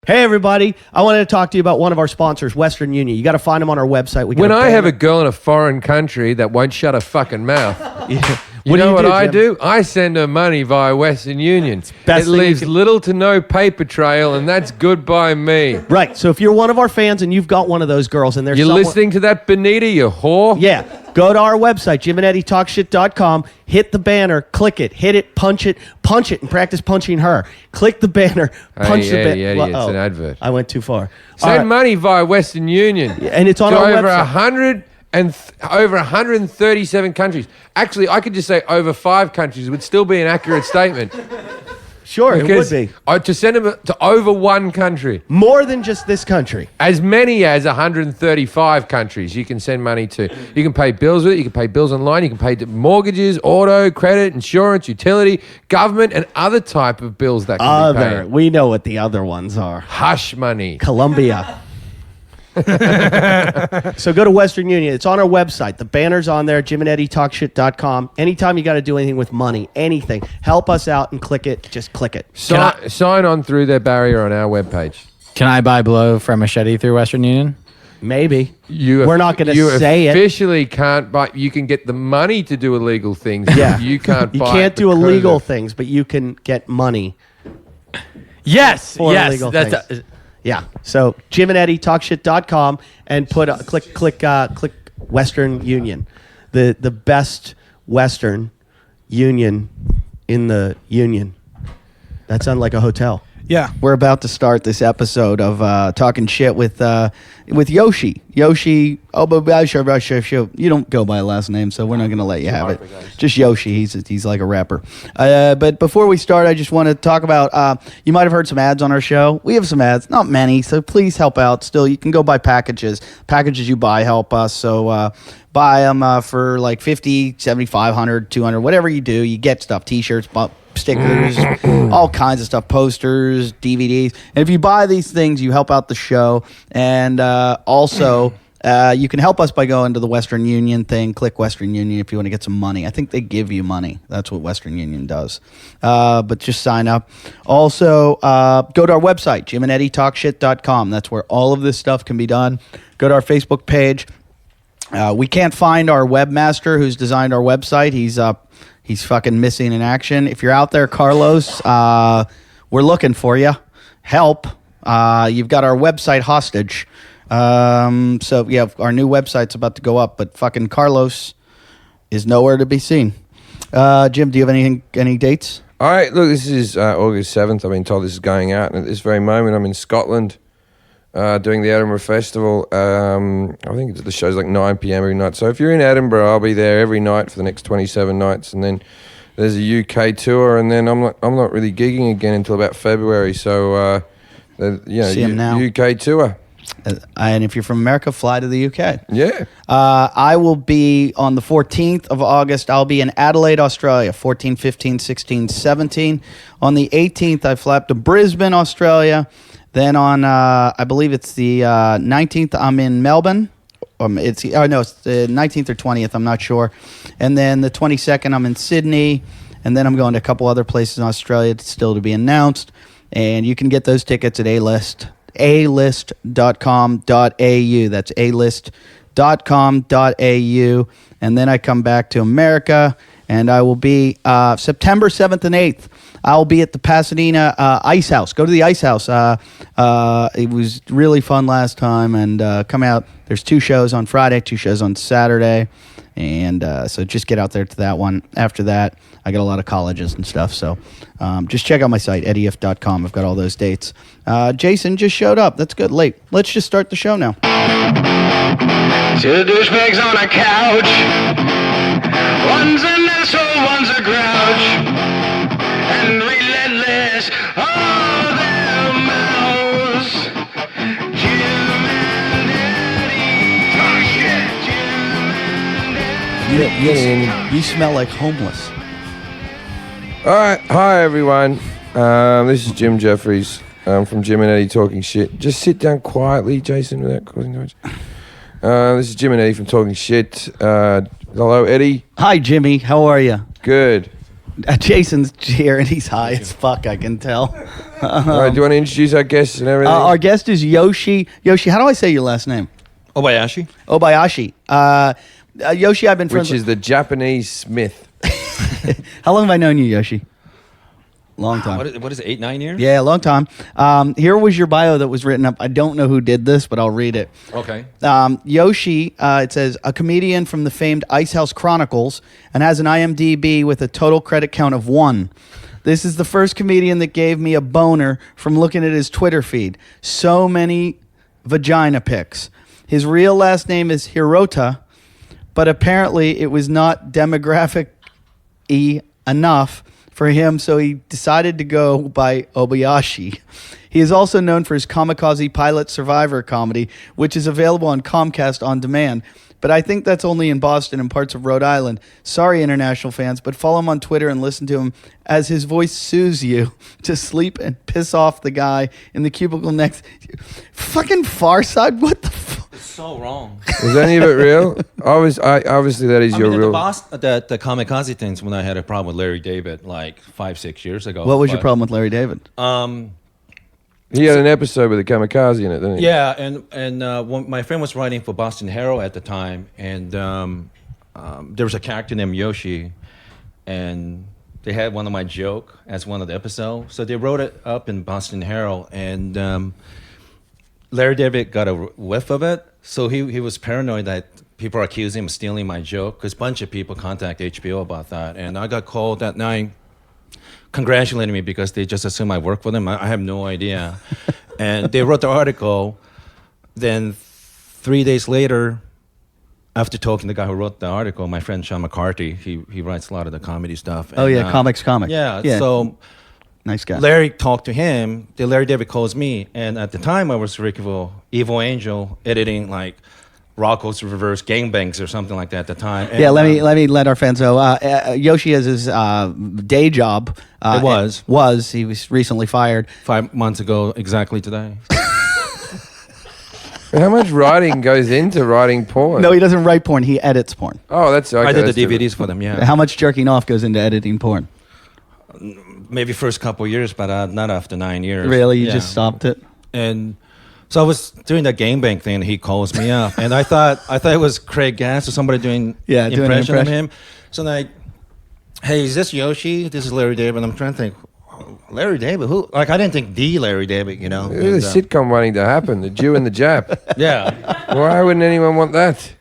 Hey, everybody. I wanted to talk to you about one of our sponsors, Western Union. You got to find them on our website. When I have a girl in a foreign country that won't shut her fucking mouth, What do you do, I Jim? do? I send her money via Western Union. best It thing you leaves can- little to no paper trail, and that's good by me. Right. So if you're one of our fans and you've got one of those girls and there's You're someone- listening to that, Benita, you whore? Yeah. Go to our website, JimandEddieTalkShit.com, hit the banner, click it, hit it, punch it, and practice punching her. Click the banner, punch the banner. Eddie, it's an advert. I went too far. All Send right. money via Western Union. And it's on to our over website. over 137 countries. Actually, I could just say over 5 countries. It would still be an accurate statement. Sure, it would Because be. to send them to over 1 country. More than just this country. As many as 135 countries you can send money to. You can pay bills with it. You can pay bills online. You can pay mortgages, auto, credit, insurance, utility, government, and other type of bills that can be paid. We know what the other ones are. Hush money. Colombia. So go to Western Union. It's on our website. The banner's on there, JimandEddieTalkShit.com. Anytime you got to do anything with money, anything, help us out and click it. Just click it. Sign on through their barrier on our webpage. Can I buy blow from Machete through Western Union? Maybe. We're not going to say You it. officially can't buy. You can get the money to do illegal things. Yeah. You can't You buy can't it do because illegal of- things, but you can get money Yes. for yes. illegal That's things. Yeah. So JimandEddieTalkShit.com and click Western Union, the best Western Union in the Union. That sounds like a hotel. Yeah. We're about to start this episode of Talking Shit with Yoshi. Yoshi, you don't go by a last name, so we're not going to let you have it. Just Yoshi. He's like a rapper. But before we start, I just want to talk about, you might have heard some ads on our show. We have some ads, not many, so please help out. Still, you can go buy packages. Packages you buy help us, so buy them for like $50, $75, $100, $200, whatever you do. You get stuff, T-shirts, stickers, all kinds of stuff, posters, DVDs. And if you buy these things, you help out the show. And also, you can help us by going to the Western Union thing. Click Western Union if you want to get some money. I think they give you money. That's what Western Union does. But just sign up. Also, go to our website, JimandEddieTalkShit.com. That's where all of this stuff can be done. Go to our Facebook page. We can't find our webmaster who's designed our website. He's fucking missing in action. If you're out there, Carlos, we're looking for you. Help. You've got our website hostage. So, yeah, our new website's about to go up, but fucking Carlos is nowhere to be seen. Jim, do you have any dates? All right, look, this is August 7th. I've been told this is going out, and at this very moment, I'm in Scotland doing the Edinburgh Festival. I think the show's like 9 p.m. every night. So if you're in Edinburgh, I'll be there every night for the next 27 nights, and then there's a UK tour, and then I'm not really gigging again until about February. So See him now. UK tour. And if you're from America, fly to the UK. Yeah. I will be on the 14th of August. I'll be in Adelaide, Australia, 14, 15, 16, 17. On the 18th, I fly up to Brisbane, Australia. Then on, I believe it's the 19th, I'm in Melbourne. It's the 19th or 20th, I'm not sure. And then the 22nd, I'm in Sydney. And then I'm going to a couple other places in Australia still to be announced. And you can get those tickets at alist.com.au. That's alist.com.au. And then I come back to America, and I will be September 7th and 8th. I'll be at the Pasadena Ice House. Go to the Ice House. It was really fun last time, and come out. There's 2 shows on Friday, 2 shows on Saturday, and so just get out there to that one. After that, I got a lot of colleges and stuff, so just check out my site, eddief.com. I've got all those dates. Jason just showed up. That's good. Late. Let's just start the show now. Two douchebags on a couch. One's an asshole, one's a grouch. And relentless, all their mouths. Jim and Eddie talk shit. Jim and Eddie. You smell like homeless. All right. Hi, everyone. This is Jim Jeffries from Jim and Eddie Talking Shit. Just sit down quietly, Jason, without causing noise. This is Jim and Eddie from Talking Shit. Hello, Eddie. Hi, Jimmy. How are you? Good. Jason's here and he's high as fuck. I can tell. All right, do you want to introduce our guests and everything? Our guest is Yoshi. Yoshi, how do I say your last name? Obayashi. Obayashi. Yoshi, I've been friends. Which is the Japanese Smith. How long have I known you, Yoshi? Long time. What is it, 8-9 years? Yeah, a long time. Here was your bio that was written up. I don't know who did this, but I'll read it. Okay. Yoshi, it says, a comedian from the famed Icehouse Chronicles and has an IMDb with a total credit count of 1. This is the first comedian that gave me a boner from looking at his Twitter feed. So many vagina pics. His real last name is Hirota, but apparently it was not demographic-y enough for him, so he decided to go by Obayashi. He is also known for his Kamikaze Pilot Survivor comedy, which is available on Comcast On Demand. But I think that's only in Boston and parts of Rhode Island. Sorry, international fans, but follow him on Twitter and listen to him as his voice soothes you to sleep and piss off the guy in the cubicle next. Fucking Far Side, what the fuck? It's so wrong. Was any of it real? Obviously, that is your real. The kamikaze things when I had a problem with Larry David like 5-6 years ago. What was your problem with Larry David? He had an episode with a kamikaze in it, didn't he? Yeah, and when my friend was writing for Boston Herald at the time, and there was a character named Yoshi, and they had one of my joke as one of the episodes. So they wrote it up in Boston Herald, and Larry David got a whiff of it. So he was paranoid that people are accusing him of stealing my joke, because a bunch of people contacted HBO about that. And I got called that night congratulating me because they just assume I work for them. I have no idea. And they wrote the article. Then 3 days later, after talking to the guy who wrote the article, my friend Sean McCarthy, he writes a lot of the comedy stuff. Oh, and, yeah, Comics. Yeah, so nice guy. Larry talked to him. Then Larry David calls me. And at the time, I was Rickville Evil Angel editing like Rocco's Reverse Gangbangs or something like that at the time. And, yeah, let me let our fans know. Yoshi has his day job. It was. He was recently fired. 5 months ago, exactly today. How much writing goes into writing porn? No, he doesn't write porn. He edits porn. Oh, that's okay. I did that's the different. DVDs for them, yeah. How much jerking off goes into editing porn? Maybe first couple of years, but not after 9 years. Really? You Yeah. just stopped it? And so I was doing the gangbang thing, and he calls me up, and I thought it was Craig Gass or somebody doing doing an impression of impression. him. So I'm like, hey, is this Yoshi? This is Larry David. I'm trying to think, Larry David? Who? Like, I didn't think the Larry David, you know. There's a sitcom waiting to happen, the Jew and the Jap. Yeah. Why wouldn't anyone want that?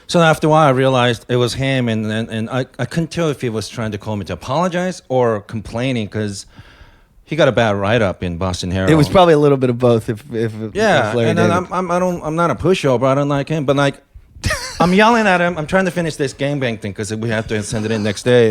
So after a while, I realized it was him, and I couldn't tell if he was trying to call me to apologize or complaining, because he got a bad write-up in Boston Herald. It was probably a little bit of both. If Yeah, Larry and then David. I'm not a pushover. I don't like him, but like, I'm yelling at him. I'm trying to finish this gangbang thing because we have to send it in next day.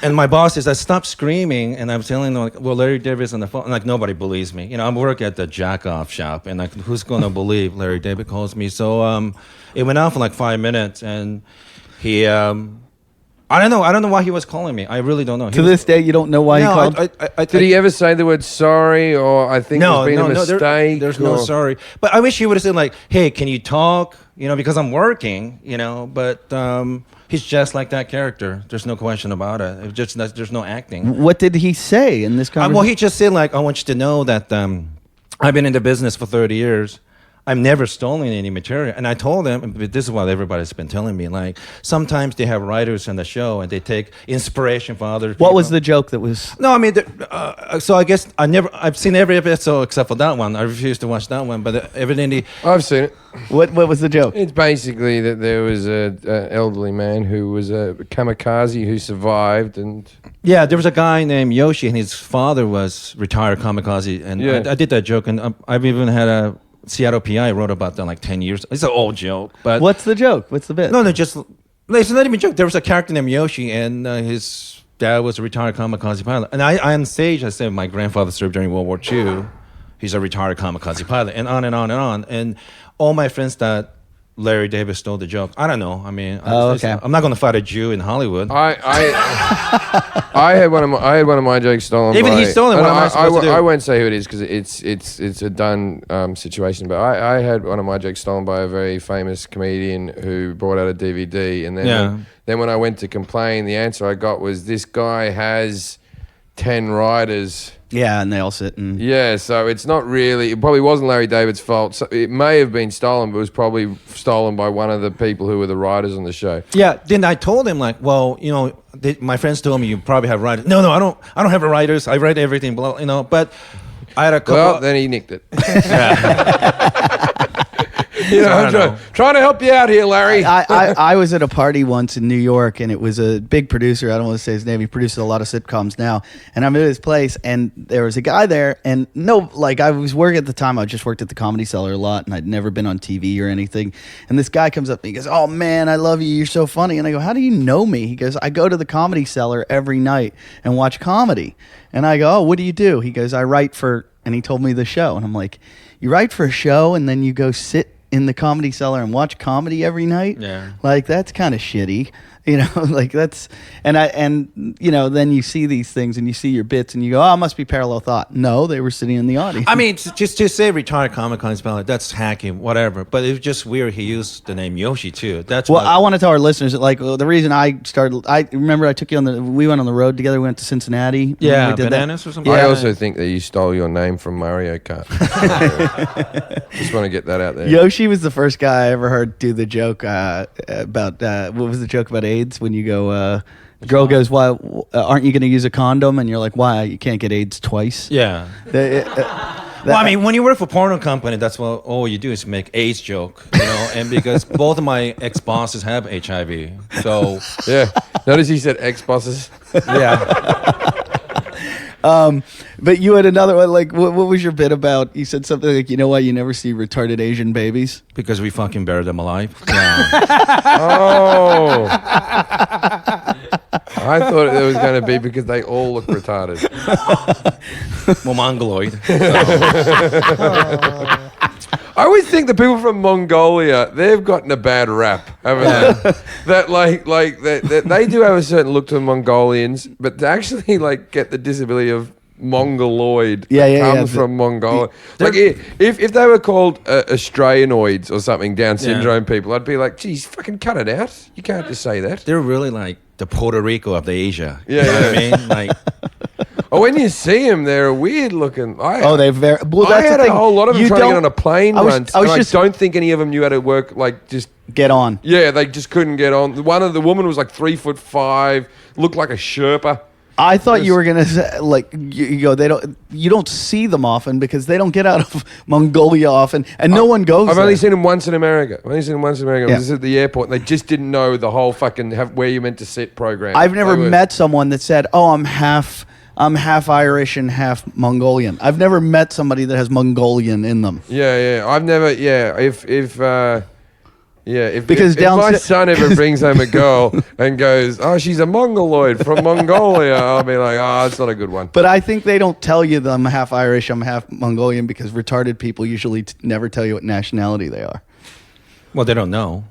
And my boss says, I stopped screaming, and I'm telling them, like, well, Larry David's on the phone. And, like, nobody believes me. You know, I work at the jack-off shop, and, like, who's going to believe Larry David calls me? So it went on for, like, 5 minutes, and he, I don't know why he was calling me. I really don't know. To this day, you don't know why he called? Did he ever say the word sorry, or I think there's been a mistake? There's no sorry. But I wish he would have said, like, hey, can you talk? You know, because I'm working, you know, but he's just like that character. There's no question about it. There's no acting. What did he say in this conversation? Well, he just said, like, I want you to know that I've been in the business for 30 years. I've never stolen any material. And I told him, but this is what everybody's been telling me, like, sometimes they have writers on the show and they take inspiration from other people. What was the joke that was... No, I mean, so I guess I've seen every episode except for that one. I refuse to watch that one, but evidently... I've seen it. What was the joke? It's basically that there was a elderly man who was a kamikaze who survived, and Yeah, there was a guy named Yoshi, and his father was retired kamikaze, and Yeah. I did that joke, and I've even had a Seattle PI wrote about that like 10 years. It's an old joke, but What's the joke? What's the bit? no, it's not even a joke. There was a character named Yoshi, and his dad was a retired kamikaze pilot. And I on stage, I said my grandfather served during World War II. He's a retired kamikaze pilot, and on and on and on. And all my friends that Larry David stole the joke. I don't know. I mean, okay. I'm not going to fight a Jew in Hollywood. I had one of my jokes stolen. Even by, he stole it. What am I supposed to do? I won't say who it is because it's a done situation. But I had one of my jokes stolen by a very famous comedian who brought out a DVD, and then when I went to complain, the answer I got was, this guy has 10 writers. Yeah, and they all sit and... Yeah, so it's not really... It probably wasn't Larry David's fault. So it may have been stolen, but it was probably stolen by one of the people who were the writers on the show. Yeah, then I told him, like, well, you know, my friends told me you probably have writers. No, I don't have writers. I write everything, blah, you know, but I had a couple... Well, then he nicked it. You know, I'm trying to help you out here, Larry. I was at a party once in New York, and it was a big producer. I don't want to say his name. He produces a lot of sitcoms now. And I'm at his place, and there was a guy there. And I was working at the time. I just worked at the Comedy Cellar a lot, and I'd never been on TV or anything. And this guy comes up and he goes, "Oh, man, I love you. You're so funny." And I go, "How do you know me?" He goes, "I go to the Comedy Cellar every night and watch comedy." And I go, "Oh, what do you do?" He goes, "I write for," and he told me the show. And I'm like, "You write for a show and then you go sit in the Comedy Cellar and watch comedy every night?" Yeah. Like, that's kind of shitty. You know, like that's, and you know, then you see these things and you see your bits and you go, "Oh, it must be parallel thought." No, they were sitting in the audience. I mean, just to say retarded Comic Con spelling, that's hacking, whatever. But it was just weird he used the name Yoshi too. That's well, I want to tell our listeners that, like, the reason I started, I remember I took you we went on the road together. We went to Cincinnati. Yeah, we did Bananas that. or something. I Yeah. also think that you stole your name from Mario Kart. Just want to get that out there. Yoshi was the first guy I ever heard do the joke about, what was the joke about AIDS when you go, the girl goes, "Why aren't you going to use a condom?" And you're like, "Why? You can't get AIDS twice." Yeah. Well, I mean, when you work for a porno company, that's what all you do is make AIDS joke, you know. And because both of my ex-bosses have HIV, so Yeah. Notice he said ex-bosses. yeah. But you had another one, like, what was your bit about? You said something like, "You know why you never see retarded Asian babies?" Because we fucking bury them alive. Yeah. Oh. I thought it was going to be because they all look retarded. Well, mongoloid. I always think the people from Mongolia, they've gotten a bad rap, haven't they? That they do have a certain look to the Mongolians, but to actually like get the disability of Mongoloid comes from Mongolia. Like if they were called Australianoids or something, Down syndrome people, I'd be like, "Geez, fucking cut it out. You can't just say that." They're really like the Puerto Rico of the Asia. Yeah, You know what yeah. I mean? Like, Oh, when you see them, they're weird looking. They're very. Well, I that's had the thing. a whole lot of them You trying to get don't- on a plane I was once, just- and I don't think any of them knew how to work. Like, just Get on. yeah, they just couldn't get on. The woman was like 3'5", looked like a Sherpa. I thought you were gonna say, like, you go. You don't see them often because they don't get out of Mongolia often, and no one goes. I've there. only seen them once in America. I was Yeah. just at the airport, and they just didn't know the whole fucking where you meant to sit program. I've never They were- met someone that said, "Oh, I'm half Irish and half Mongolian." I've never met somebody that has Mongolian in them. Yeah. I've never. Yeah, Because if down my sy- son ever brings home a girl and goes, "Oh, she's a Mongoloid from Mongolia," I'll be like, "Oh, that's not a good one." But I think they don't tell you that I'm half Irish, I'm half Mongolian, because retarded people usually never tell you what nationality they are. well, they don't know.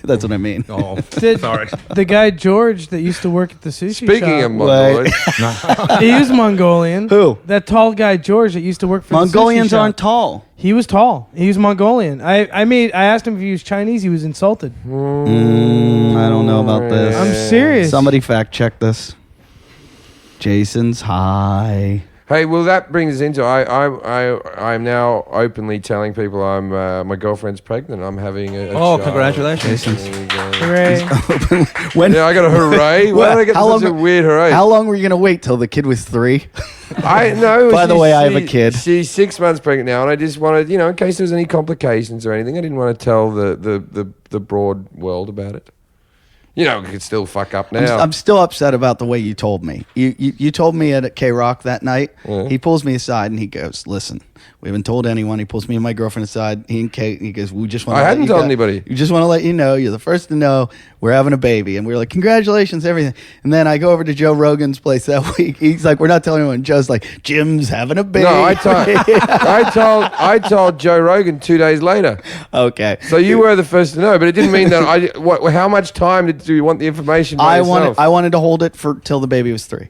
That's what I mean. Oh, Did sorry. the guy George that used to work at the sushi Speaking shop, of Mongoloid, he was Mongolian. Who? That tall guy George that used to work for Mongolians the sushi shop. aren't tall. He was tall. He was Mongolian. I asked him if he was Chinese. He was insulted. I don't know about this. I'm serious. Somebody fact check this. Jason's high. hey, well, that brings us into I'm now openly telling people my girlfriend's pregnant. I'm having a Oh, child. congratulations. There you go. Hooray. When? Yeah, I got a hooray. Why did I get such a weird hooray? How long were you gonna wait till the kid was 3? I know. By the way, I have a kid. She's 6 months pregnant now, and I just wanted, in case there was any complications or anything, I didn't want to tell the broad world about it. You know, we could still fuck up now. I'm still upset about the way you told me. You told me at K Rock that night. Yeah. He pulls me aside and he goes, "Listen, we haven't told anyone." He pulls me and my girlfriend aside. He and Kate. He goes, "We just want." I hadn't told anybody. We just want to let you know. You're the first to know. We're having a baby, and we were like, "Congratulations, everything." And then I go over to Joe Rogan's place that week. He's like, "We're not telling anyone." Joe's like, "Jim's having a baby." No, I told Joe Rogan 2 days later. Okay. So you were the first to know, but it didn't mean that how much time do you want the information by yourself? I wanted to hold it for till the baby was 3.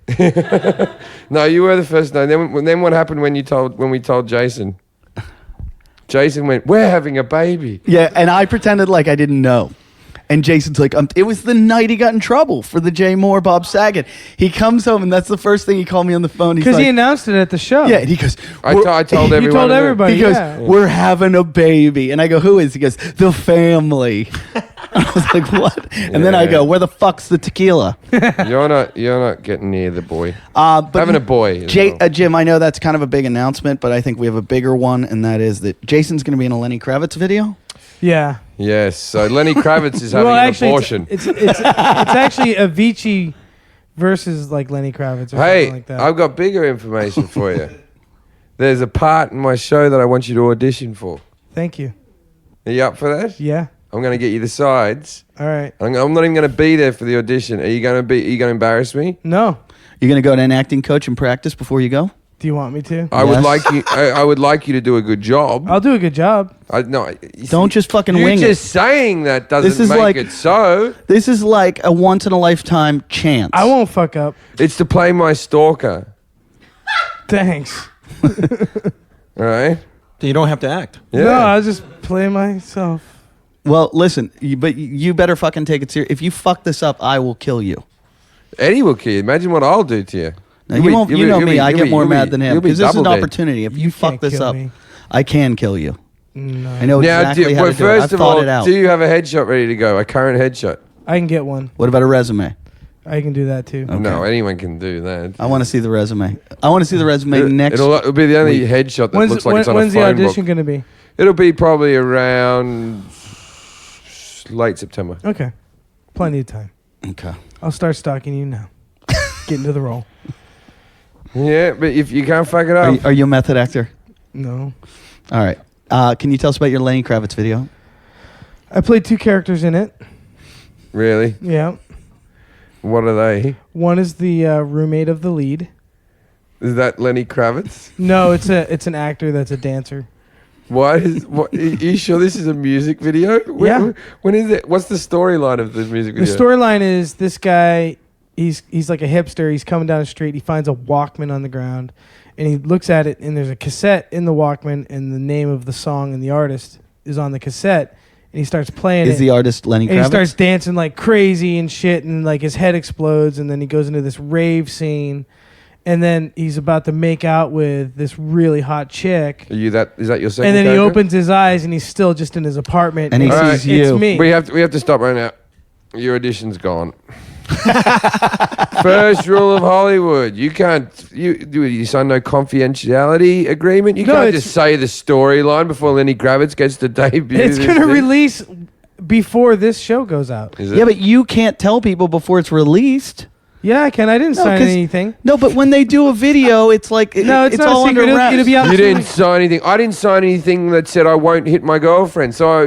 No, you were the first to know. Then what happened when we told Jason? Jason went, "We're having a baby." Yeah, and I pretended like I didn't know. And Jason's like, it was the night he got in trouble for the Jay Moore, Bob Saget. He comes home, and that's the first thing he called me on the phone. He's Because like, he announced it at the show. yeah, and he goes, I told You everyone. told everybody. he goes, yeah. "We're having a baby." And I go, "Who is?" He goes, "The family." I was like, "What?" And then I Yeah. go, "Where the fuck's the tequila?" You're not getting near the boy. But Having a boy. as Jim, well. I know that's kind of a big announcement, but I think we have a bigger one, and that is that Jason's going to be in a Lenny Kravitz video. Yeah. Yes. So Lenny Kravitz is having Well, an actually, abortion. it's actually Avicii versus like Lenny Kravitz or Hey, something like that. I've got bigger information for you. There's a part in my show that I want you to audition for. Thank you. Are you up for that? Yeah. I'm going to get you the sides. All right. I'm not even going to be there for the audition. Are you going to embarrass me? No. You're going to go to an acting coach and practice before you go? Do you want me to? I would Yes. like you. I would like you to do a good job. I'll do a good job. Don't just fucking You're wing just it. saying that This doesn't is make like- it so. This is like a once in a lifetime chance. I won't fuck up. It's to play my stalker. Thanks. All right. Then you don't have to act. Yeah. No, I'll just play myself. Well, listen, but you better fucking take it serious. If you fuck this up, I will kill you. Eddie will kill you. Imagine what I'll do to you. Now, you know me. I get more mad than him You'll be because this is an double dead. opportunity. If you You fuck can't this kill up, me. I can kill you. No. I know Now, exactly how to do it. first I've of thought all, it out. do you have a headshot ready to go? A current headshot? I can get one. What about a resume? I can do that too. Okay. No, anyone can do that. I want to see the resume. I want to see the resume next. It'll be the only headshot that looks like it's on a when's the phone audition book. going to be? It'll be probably around late September. Okay. Plenty of time. Okay. I'll start stalking you now. Get into the role. Yeah, but if you can't fuck it up, Are you a method actor? No. All right. Can you tell us about your Lenny Kravitz video? I played 2 characters in it. really, Yeah. what are they? One is the roommate of the lead. Is that Lenny Kravitz? No, it's an actor that's a dancer. Why is what? Are you sure this is a music video? Yeah. When is it? What's the storyline of this music The video? storyline is this guy, he's like a hipster. He's coming down the street. He finds a Walkman on the ground, and he looks at it, and there's a cassette in the Walkman, and the name of the song and the artist is on the cassette, and he starts playing Is it. the artist Lenny And he Kravitz? starts dancing like crazy and shit, and like his head explodes, and then he goes into this rave scene, and then he's about to make out with this really hot chick, Are you that? Is that your second? and then he character? opens his eyes, and he's still just in his apartment, And he it's- sees you. It's me. We have to stop right now. Your audition's gone. First rule of Hollywood: you can't you sign no confidentiality agreement. You No, can't it's- just say the storyline before Lenny Kravitz gets to debut. It's this gonna thing. release before this show goes out. Is it? Yeah, but you can't tell people before it's released. Yeah, I can. I didn't No, sign 'cause- anything. No, but when they do a video, it's like No, it's not all a secret. under wraps. It'll be out. You soon. didn't sign anything. I didn't sign anything that said I won't hit my girlfriend. So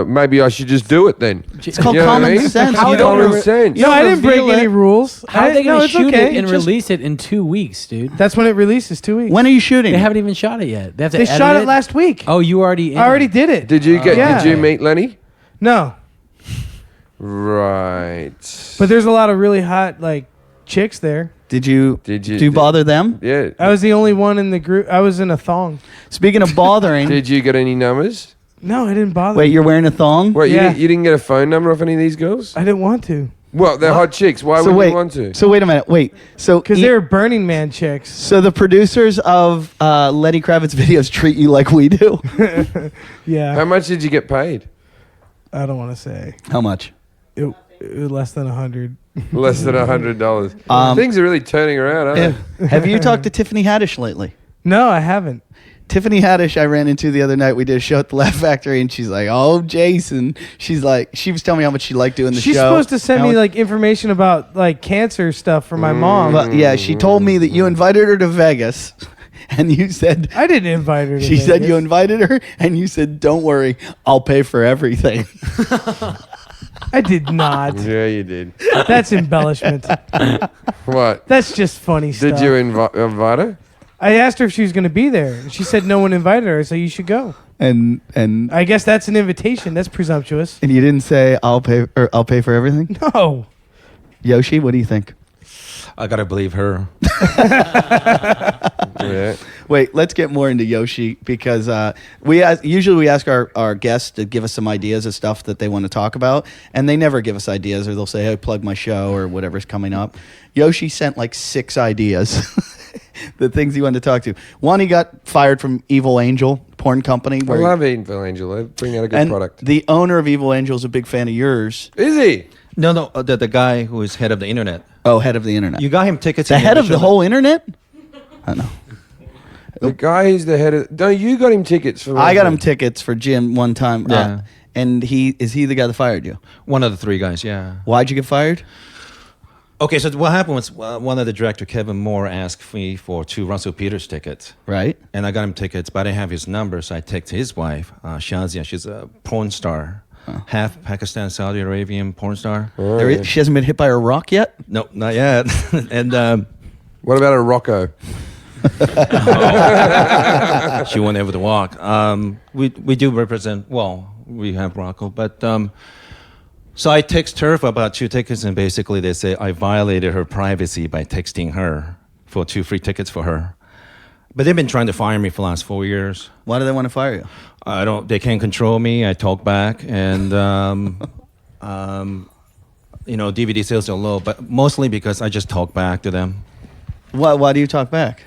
maybe I should just do it then. It's called You know what I common mean? sense. How You they don't gonna Common sense. No, I didn't break reveal any it. rules. How are they no, going to it's shoot okay. it and Just- release it in 2 weeks, dude? That's when it releases. 2 weeks. When are you shooting? They haven't even shot it yet. They have to They edit shot it last week. Oh, you already? I already did it. Did you Yeah. Did you meet Lenny? No, Right. but there's a lot of really hot like chicks there. Did you Did you- do you bother them? Yeah. I was the only one in the group. I was in a thong. Speaking of bothering, Did you get any numbers? No, I didn't bother. wait, you're wearing a thong? Wait, Yeah. you didn't get a phone number off any of these girls? I didn't want to Well, they're hot chicks. Why So would wait, you want to? so wait a minute. Wait, so because they were Burning Man chicks. so the producers of Lenny Kravitz videos treat you like we do. Yeah, How much did you get paid? I don't want to say How much? it was less than 100. Less than $100. Um, Things are really turning around, aren't they? Have you talked to Tiffany Haddish lately? No, I haven't. Tiffany Haddish, I ran into the other night. We did a show at the Laugh Factory, and she's like, "Oh, Jason." She's like, she was telling me how much she liked doing the She's show. supposed to send How- me like information about like cancer stuff for my mom. But yeah, she told me that you invited her to Vegas, and you said I didn't invite her. To she said Vegas. you invited her, and you said, "Don't worry, I'll pay for everything." I did not. Yeah, you did. That's embellishment. What? That's just funny stuff. Did you invite her? I asked her if she was going to be there. And she said no one invited her, so you should go. And I guess that's an invitation. That's presumptuous. you didn't say I'll pay for everything. No. Yoshi, what do you think? I gotta believe her. Yeah. Wait, let's get more into Yoshi because usually we ask our guests to give us some ideas of stuff that they want to talk about, and they never give us ideas, or they'll say, "Hey, plug my show" or whatever's coming up. Yoshi sent like 6 ideas, the things he wanted to talk to. One, he got fired from Evil Angel porn company, I love Evil Angel. They bring out a good and product. the owner of Evil Angel is a big fan of yours. Is he? No, the guy who is head of the internet. Oh, head of the internet. You got him tickets. the in head of the original- whole internet. I know. The guy who's the head of. No, you got him tickets for. I got him tickets for Jim one time. Yeah. And is he the guy that fired you? One of the 3 guys. Yeah. Why'd you get fired? Okay, so what happened was one of the director, Kevin Moore, asked me for 2 Russell Peters tickets. Right. And I got him tickets, but I didn't have his number, so I texted his wife, Shazia. She's a porn star, half Pakistan, Saudi Arabian porn star. She hasn't been hit by a rock yet. No, not yet. And What about a Rocco? she went over the walk. We do represent. Well, we have Rocco, but so I text her for about 2 tickets, and basically they say I violated her privacy by texting her for 2 free tickets for her. But they've been trying to fire me for the last 4 years. Why do they want to fire you? I don't. They can't control me. I talk back, and DVD sales are low, but mostly because I just talk back to them. Why do you talk back?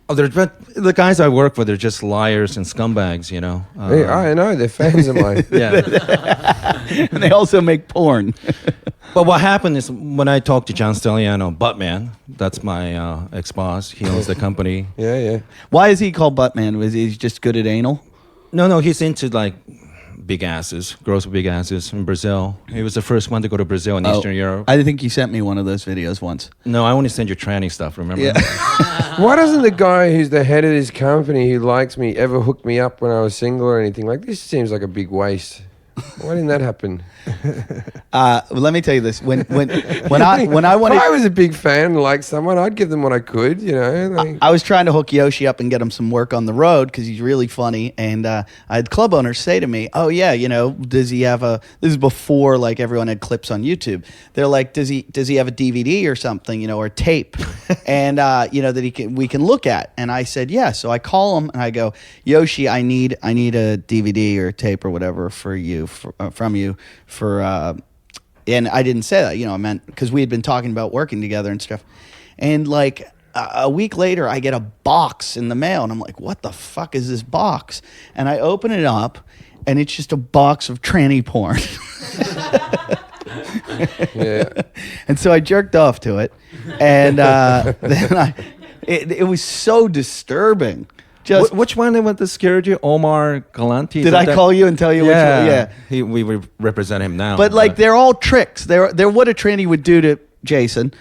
Oh, but the guys I work with, they're just liars and scumbags, you know. Hey, I know they're fans of mine. Yeah. And they also make porn. But what happened is when I talked to John Stelliano, Buttman, that's my ex-boss. He owns the company. Yeah. Why is he called Buttman? Was he just good at anal? No, he's into like big asses, girls with big asses in Brazil. He was the first one to go to Brazil and Eastern Europe. I think you sent me one of those videos once. No, I only send you tranny stuff, remember? Yeah. Why doesn't the guy who's the head of this company who likes me ever hook me up when I was single or anything? Like, this seems like a big waste. Why didn't that happen? Let me tell you this: when I If I wanted, was a big fan and liked someone, I'd give them what I could, you know. Like, I was trying to hook Yoshi up and get him some work on the road because he's really funny. And I had club owners say to me, "Oh yeah, does he have a?" This is before like everyone had clips on YouTube. They're like, "Does he have a DVD or something, or tape, and that we can look at?" And I said, "Yeah." So I call him and I go, "Yoshi, I need a DVD or tape or whatever for you from you for." And I didn't say that, I meant because we had been talking about working together and stuff. And like a week later, I get a box in the mail, and I'm like, "What the fuck is this box?" And I open it up, and it's just a box of tranny porn. yeah. And so I jerked off to it, and then it was so disturbing. Just Which one that scared you? Omar Galanti? did I call you and tell you which one? Yeah. We represent him now. But like they're all tricks. They're what a tranny would do to Jason.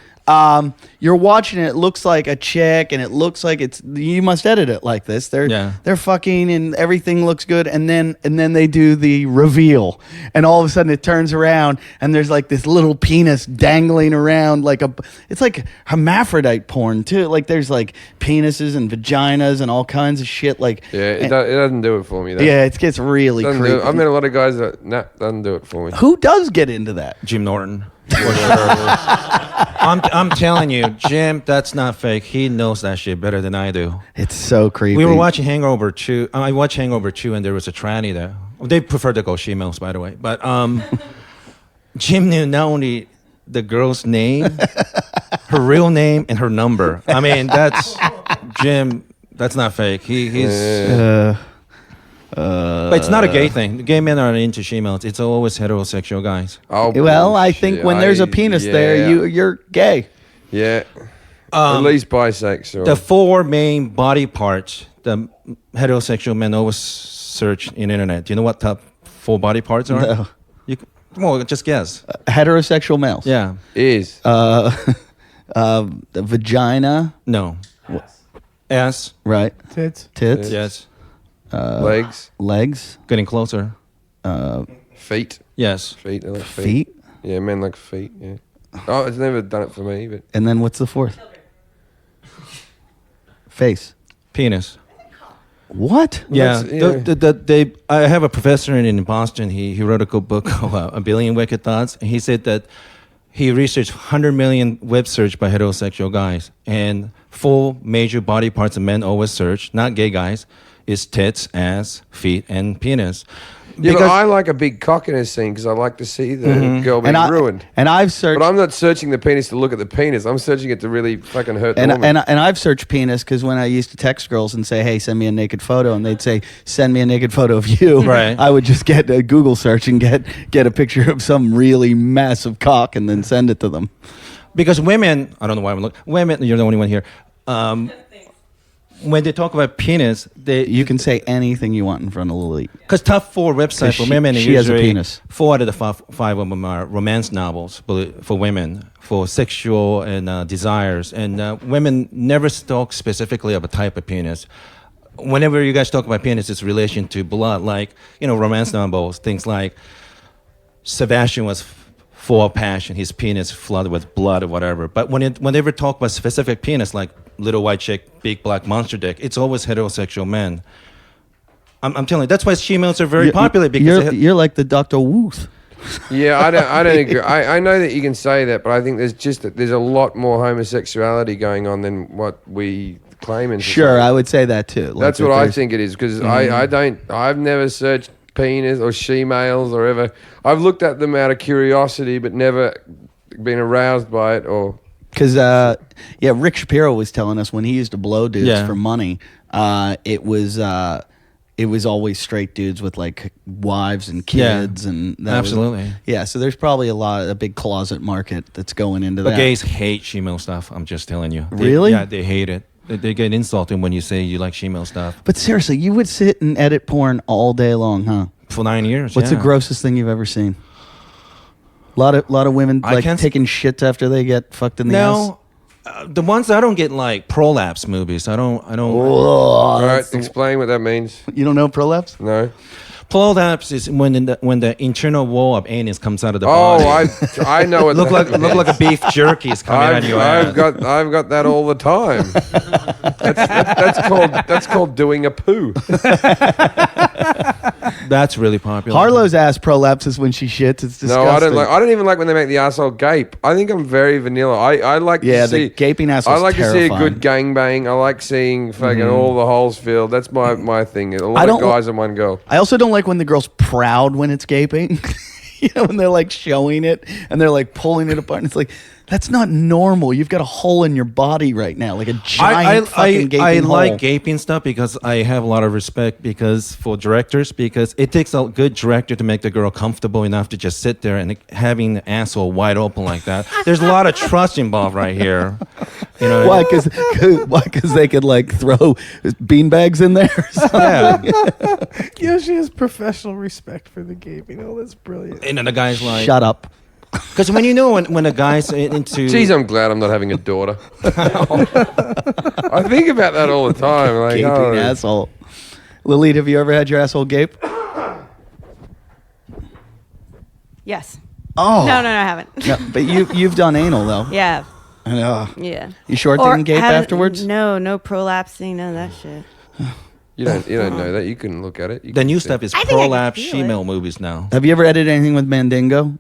You're watching it. It looks like a chick, and it looks like you must edit it like this. They're fucking, and everything looks good, and then they do the reveal, and all of a sudden it turns around, and there's like this little penis dangling around it's like hermaphrodite porn too. Like there's like penises and vaginas and all kinds of shit. Like It doesn't do it for me, though. yeah, it gets really Doesn't do creepy. it. I've met a lot of guys that, doesn't do it for me. Who does get into that? Jim Norton. I'm telling you, Jim, that's not fake. He knows that shit better than I do. It's so creepy. We were watching Hangover 2. I watched Hangover 2, and there was a tranny there. They prefer to go she-mills, by the way. But Jim knew not only the girl's name, her real name, and her number. I mean, that's Jim. That's not fake. He's. But it's not a gay thing. Gay men aren't into she-mills. It's always heterosexual guys. Oh, Well, I think when there's a penis there, you're gay. Yeah. At least bisexual. The 4 main body parts the heterosexual men always search in internet. Do you know what top 4 body parts are? No. You c- well, just guess. Heterosexual males. Yeah. Is. The vagina, No. Ass. right? Tits. Tits. Yes. Legs. Legs. Getting closer. Feet. Yes. Feet. I like feet. Feet. Yeah, men like feet. Yeah. Oh, it's never done it for me, but And then what's the fourth? Face. Penis. What? Yeah, that's- I have a professor in Boston. He wrote a good book called A Billion Wicked Thoughts. And he said that he researched 100 million web search by heterosexual guys, and 4 major body parts of men always search, not gay guys, is tits, ass, feet, and penis. yeah, but I like a big cock in a scene because I like to see the girl being ruined. And I've searched. But I'm not searching the penis to look at the penis. I'm searching it to really fucking hurt the and, woman. and I've searched penis because when I used to text girls and say, "Hey, send me a naked photo," and they'd say, "Send me a naked photo of you," Right. I would just get a Google search and get a picture of some really massive cock and then send it to them. Because women, I don't know why I'm looking. Women, you're the only one here. When they talk about penis, You can say anything you want in front of Lily. because top 4 websites for she- women, are she has a usually penis. 4 out of the 5 of them are romance novels for women, for sexual and desires. And women never talk specifically of a type of penis. Whenever you guys talk about penis, it's relation to blood, like, romance novels, things like Sebastian was full of passion, his penis flooded with blood or whatever. But whenever talk about specific penis, like little white chick, big black monster dick, it's always heterosexual men. I'm telling you, that's why she-males are very popular, because you're like the Dr. Wooth. Yeah, I don't agree. I know that you can say that, but I think there's a lot more homosexuality going on than what we claim in Sure, society. I would say that too. Like That's that what I there's- think it is, because I've never searched penis or she-males or ever. I've looked at them out of curiosity, but never been aroused by it or. Because, Rick Shapiro was telling us when he used to blow dudes Yeah. for money, it was always straight dudes with like wives and Yeah, kids, and that absolutely. So there's probably a big closet market that's going into But that. gays hate she-male stuff. I'm just telling you. Really? Yeah, they hate it. They get insulted when you say you like she-male stuff. But seriously, you would sit and edit porn all day long, huh? For 9 years. What's yeah. the grossest thing you've ever seen? A lot of women I like can't s- taking shits after they get fucked in the ass. No, the ones I don't get like prolapse movies. I don't. All right, explain what that means. You don't know prolapse? No. Prolapse is when the internal wall of anus comes out of the Oh, body. I know what look that like a beef jerky is coming out of your ass. I've got that all the time. That's called doing a poo. That's really popular. Harlow's ass prolapses when she shits. It's disgusting. No, I don't even like when they make the asshole gape. I think I'm very vanilla. I like Yeah, to see the gaping I asshole's like to see a terrifying. good gangbang. I like seeing fucking all the holes filled. That's my thing. A lot of don't- guys and one girl. I also don't like when the girl's proud when it's gaping. When they're like showing it and they're like pulling it apart. And it's like, that's not normal. You've got a hole in your body right now, like a giant fucking gaping I hole. like gaping stuff because I have a lot of respect for directors, because it takes a good director to make the girl comfortable enough to just sit there and having the asshole wide open like that. There's a lot of trust involved right here. Why? Because they could like throw beanbags in there. Or something? Yeah. Yoshi has professional respect for the gaping. Oh, that's brilliant. And then the guy's like, Shut up. because when when a guy's into, Jeez, I'm glad I'm not having a daughter. I think about that all the time. Like, Gaping oh, asshole. Lilith, have you ever had your asshole gape? Yes. Oh. No, I haven't. No, but you've done anal though. Yeah. I know. Yeah. You sure it Or didn't gape haven't- afterwards? No prolapsing, none of that shit. you don't know that. You can look at it. You the can new see. stuff is I think I can prolapse feel she-male movies now. Have you ever edited anything with Mandingo?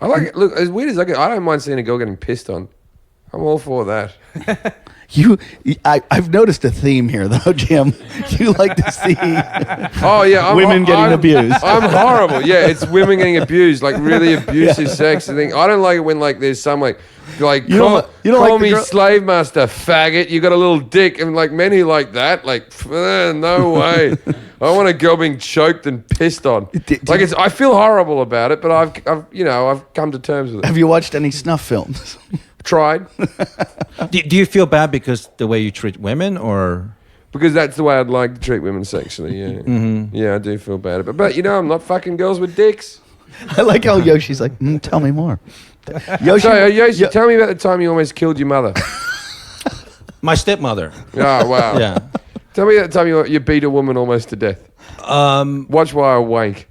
I like it. Look, as weird as I don't mind seeing a girl getting pissed on. I'm all for that. I've noticed a theme here, though, Jim. You like to see Oh yeah, women getting abused. I'm horrible. Yeah, it's women getting abused, like really abusive sex and thing. I don't like it when like there's some like You don't call like the me girl- slave master, faggot. You got a little dick, and like men who like that, like no way. I want a girl being choked and pissed on. Like I feel horrible about it, but I've come to terms with it. Have you watched any snuff films? Tried. Do you feel bad because the way you treat women, or Because that's the way I'd like to treat women sexually. Yeah, yeah, I do feel bad about it. But I'm not fucking girls with dicks. I like how Yoshi's like, tell me more. Yoshi, So, Yoshi, tell me about the time you almost killed your mother. My stepmother. Oh wow. Yeah. Tell me that time you beat a woman almost to death. Watch while I wank.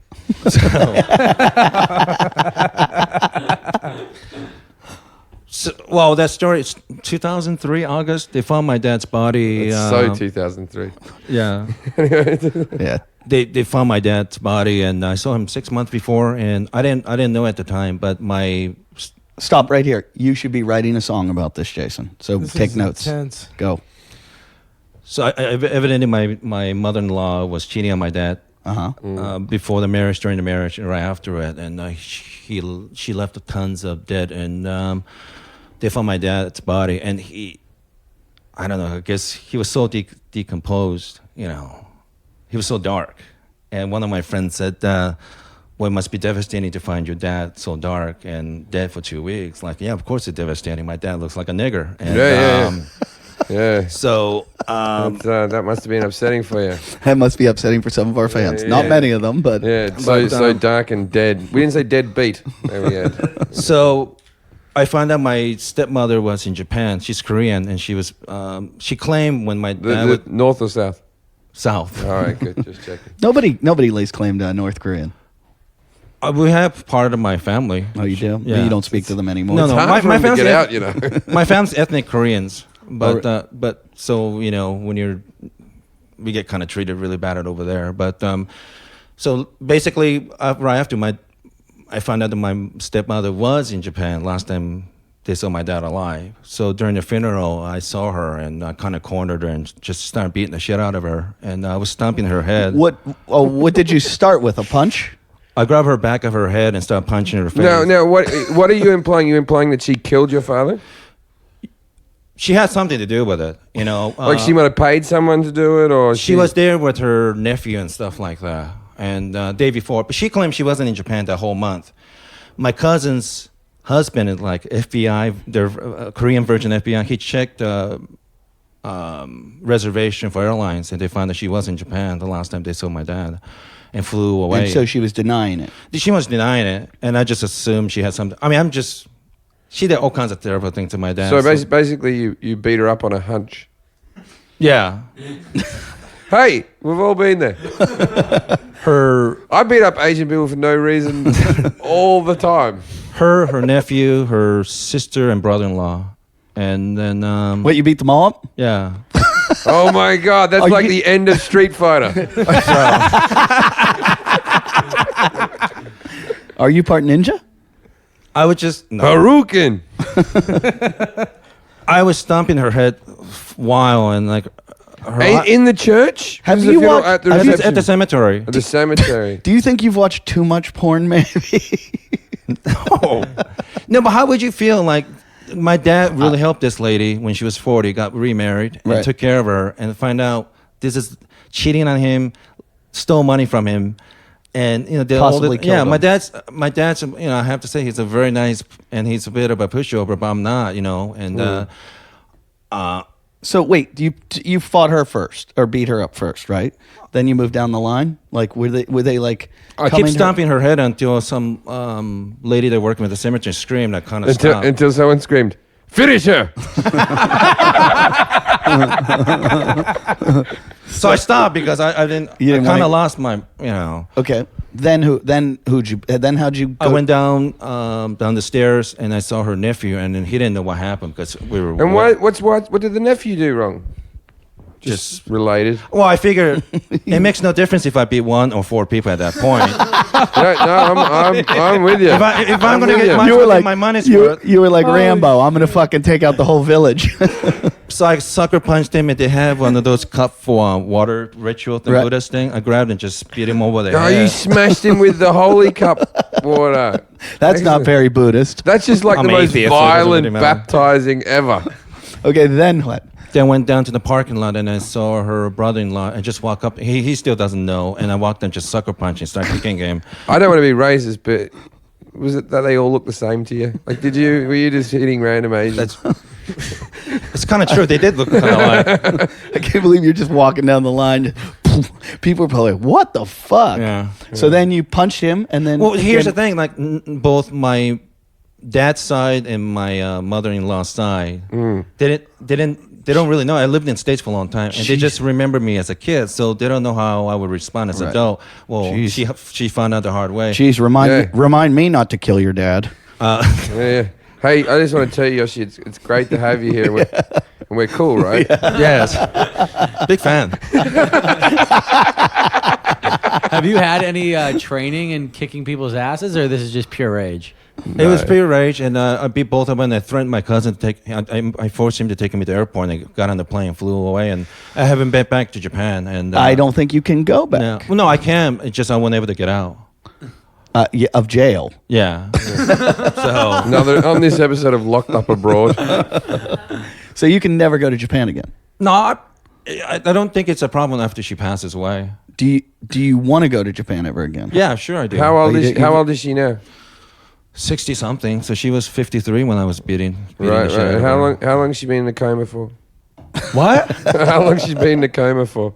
Well, that story is 2003 August. They found my dad's body. So 2003. Yeah. yeah. They found my dad's body, and I saw him 6 months before, and I didn't know at the time, but my Stop right here. You should be writing a song about this, Jason. So This take is notes. intense. Go. evidently my mother-in-law was cheating on my dad Uh-huh. before the marriage, during the marriage, and right after it, and she left tons of dead, and they found my dad's body, and I don't know, I guess he was so decomposed, he was so dark, and one of my friends said, well, it must be devastating to find your dad so dark and dead for 2 weeks. Like, yeah, of course it's devastating. My dad looks like a nigger. And, Yeah. So, That must have been upsetting for you. That must be upsetting for some of our fans. Not yeah. many of them, but Yeah, it's so dark and dead. We didn't say dead beat. There we go. so I found out my stepmother was in Japan. She's Korean, and she claimed when my dad The was north or south? south. All right, good. Just checking. nobody lays claim to North Korean. We have part of my family. Oh, you do? Yeah. You don't speak to them anymore. No, It's no. hard for them to family's get out, you know. My family's ethnic Koreans, but so when we get kind of treated really bad over there. But so basically, right after I found out that my stepmother was in Japan last time they saw my dad alive. So during the funeral, I saw her and I kind of cornered her and just started beating the shit out of her, and I was stomping her head. What did you start with? A punch? I grabbed her back of her head and started punching her face. No. What are you implying? You implying that she killed your father? She had something to do with it, Like she might have paid someone to do it, or She was there with her nephew and stuff like that. And day before, but she claimed she wasn't in Japan that whole month. My cousin's husband is like FBI, their Korean version FBI. He checked reservation for airlines, and they found that she was in Japan the last time they saw my dad, and flew away. And so she was denying it. She was denying it, and I just assumed she had something. I mean, she did all kinds of terrible things to my dad. So basically, you beat her up on a hunch. Yeah. Hey, we've all been there. I beat up Asian people for no reason all the time. Her nephew, her sister, and brother-in-law, and then Wait, you beat them all up? yeah. Oh my God, that's Are like you- the end of Street Fighter. Are you part ninja? I would just no. Haruken. I was stomping her head while and like her In the church? Have This is you a funeral watched- at the have you- reception? at the cemetery. At the cemetery. Do you think you've watched too much porn, maybe? No, but how would you feel like my dad really helped this lady when she was 40, got remarried, and Right. took care of her, and find out this is cheating on him, stole money from him, and did all Possibly the, yeah. killed him. My dad's I have to say he's a very nice, and he's a bit of a pushover, but I'm not, and So wait, you fought her first or beat her up first, right? Then you moved down the line. Like were they like? I keep stomping her head until some lady that working with the cemetery screamed. I kind of stopped. Until someone screamed, "Finish her!" So I stopped because I didn't. You didn't I kind wanna- of lost my. Okay. Then how'd you? Go? I went down the stairs and I saw her nephew, and then he didn't know what happened because we were. And what did the nephew do wrong? Just Related. well, I figured it makes no difference if I beat 1 or 4 people at that point. No, I'm with you. if I'm gonna with get you. my money's worth, you were like Rambo. I'm gonna fucking take out the whole village. so I sucker punched him, and they have one of those cup for water ritual, the Right. Buddhist thing. I grabbed and just beat him over the Oh, you head. smashed him with the holy cup water. That's not very Buddhist. That's just like I'm the most atheist, so it doesn't violent really matter. baptizing ever. Okay, then what? Then went down to the parking lot and I saw her brother-in-law and just walk up. He still doesn't know, and I walked and just sucker punched and started kicking him. I don't want to be racist, but was it that they all look the same to you? Like, were you just hitting random Asians? It's kind of true. They did look kind of like. I can't believe you're just walking down the line. People are probably like, what the fuck? Yeah. So then you punched him, and then. Well, here's the thing. Like both my dad's side and my mother-in-law's side, they don't really know. I lived in States for a long time, and they just remember me as a kid, so they don't know how I would respond as an Right. adult. Well, Jeez. she found out the hard way. Jeez, remind me not to kill your dad. Yeah. Hey, I just want to tell you, Yoshi, it's great to have you here. And we're cool, right? Yes, big fan. Have you had any training in kicking people's asses, or this is just pure rage? It was pure rage, and I beat both of them. And I threatened my cousin to take. I forced him to take me to the airport, and I got on the plane and flew away. And I haven't been back to Japan. And I don't think you can go back. No, well, no, I can. It's just I wasn't able to get out. Of jail. Yeah. So Another on this episode of Locked Up Abroad. So you can never go to Japan again. no, I don't think it's a problem after she passes away. Do you want to go to Japan ever again? Yeah, sure I do. How old you is did- she? How old is she now? 60 something. So she was 53 when I was beating Right, the shit out right. of How her. long? How long has she been in the coma for? What? How long has she been in the coma for?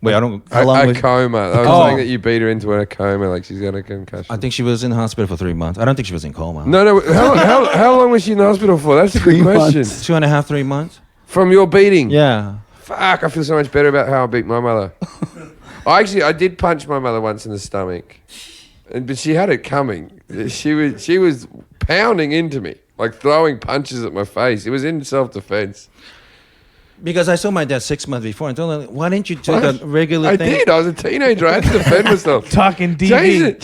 Wait, I don't. How long a was- coma. I was Oh. saying that you beat her into a coma, like she's got a concussion. I think she was in the hospital for 3 months. I don't think she was in coma. No. How long was she in the hospital for? That's a good 3 months. question. 2.5, 3 months. From your beating. Yeah. Fuck, I feel so much better about how I beat my mother. I did punch my mother once in the stomach, but she had it coming. She was pounding into me, like throwing punches at my face. It was in self-defense. Because I saw my dad 6 months before and told him, why didn't you take What? a regular I thing? did. I was a teenager. I had to defend myself. Talking DV.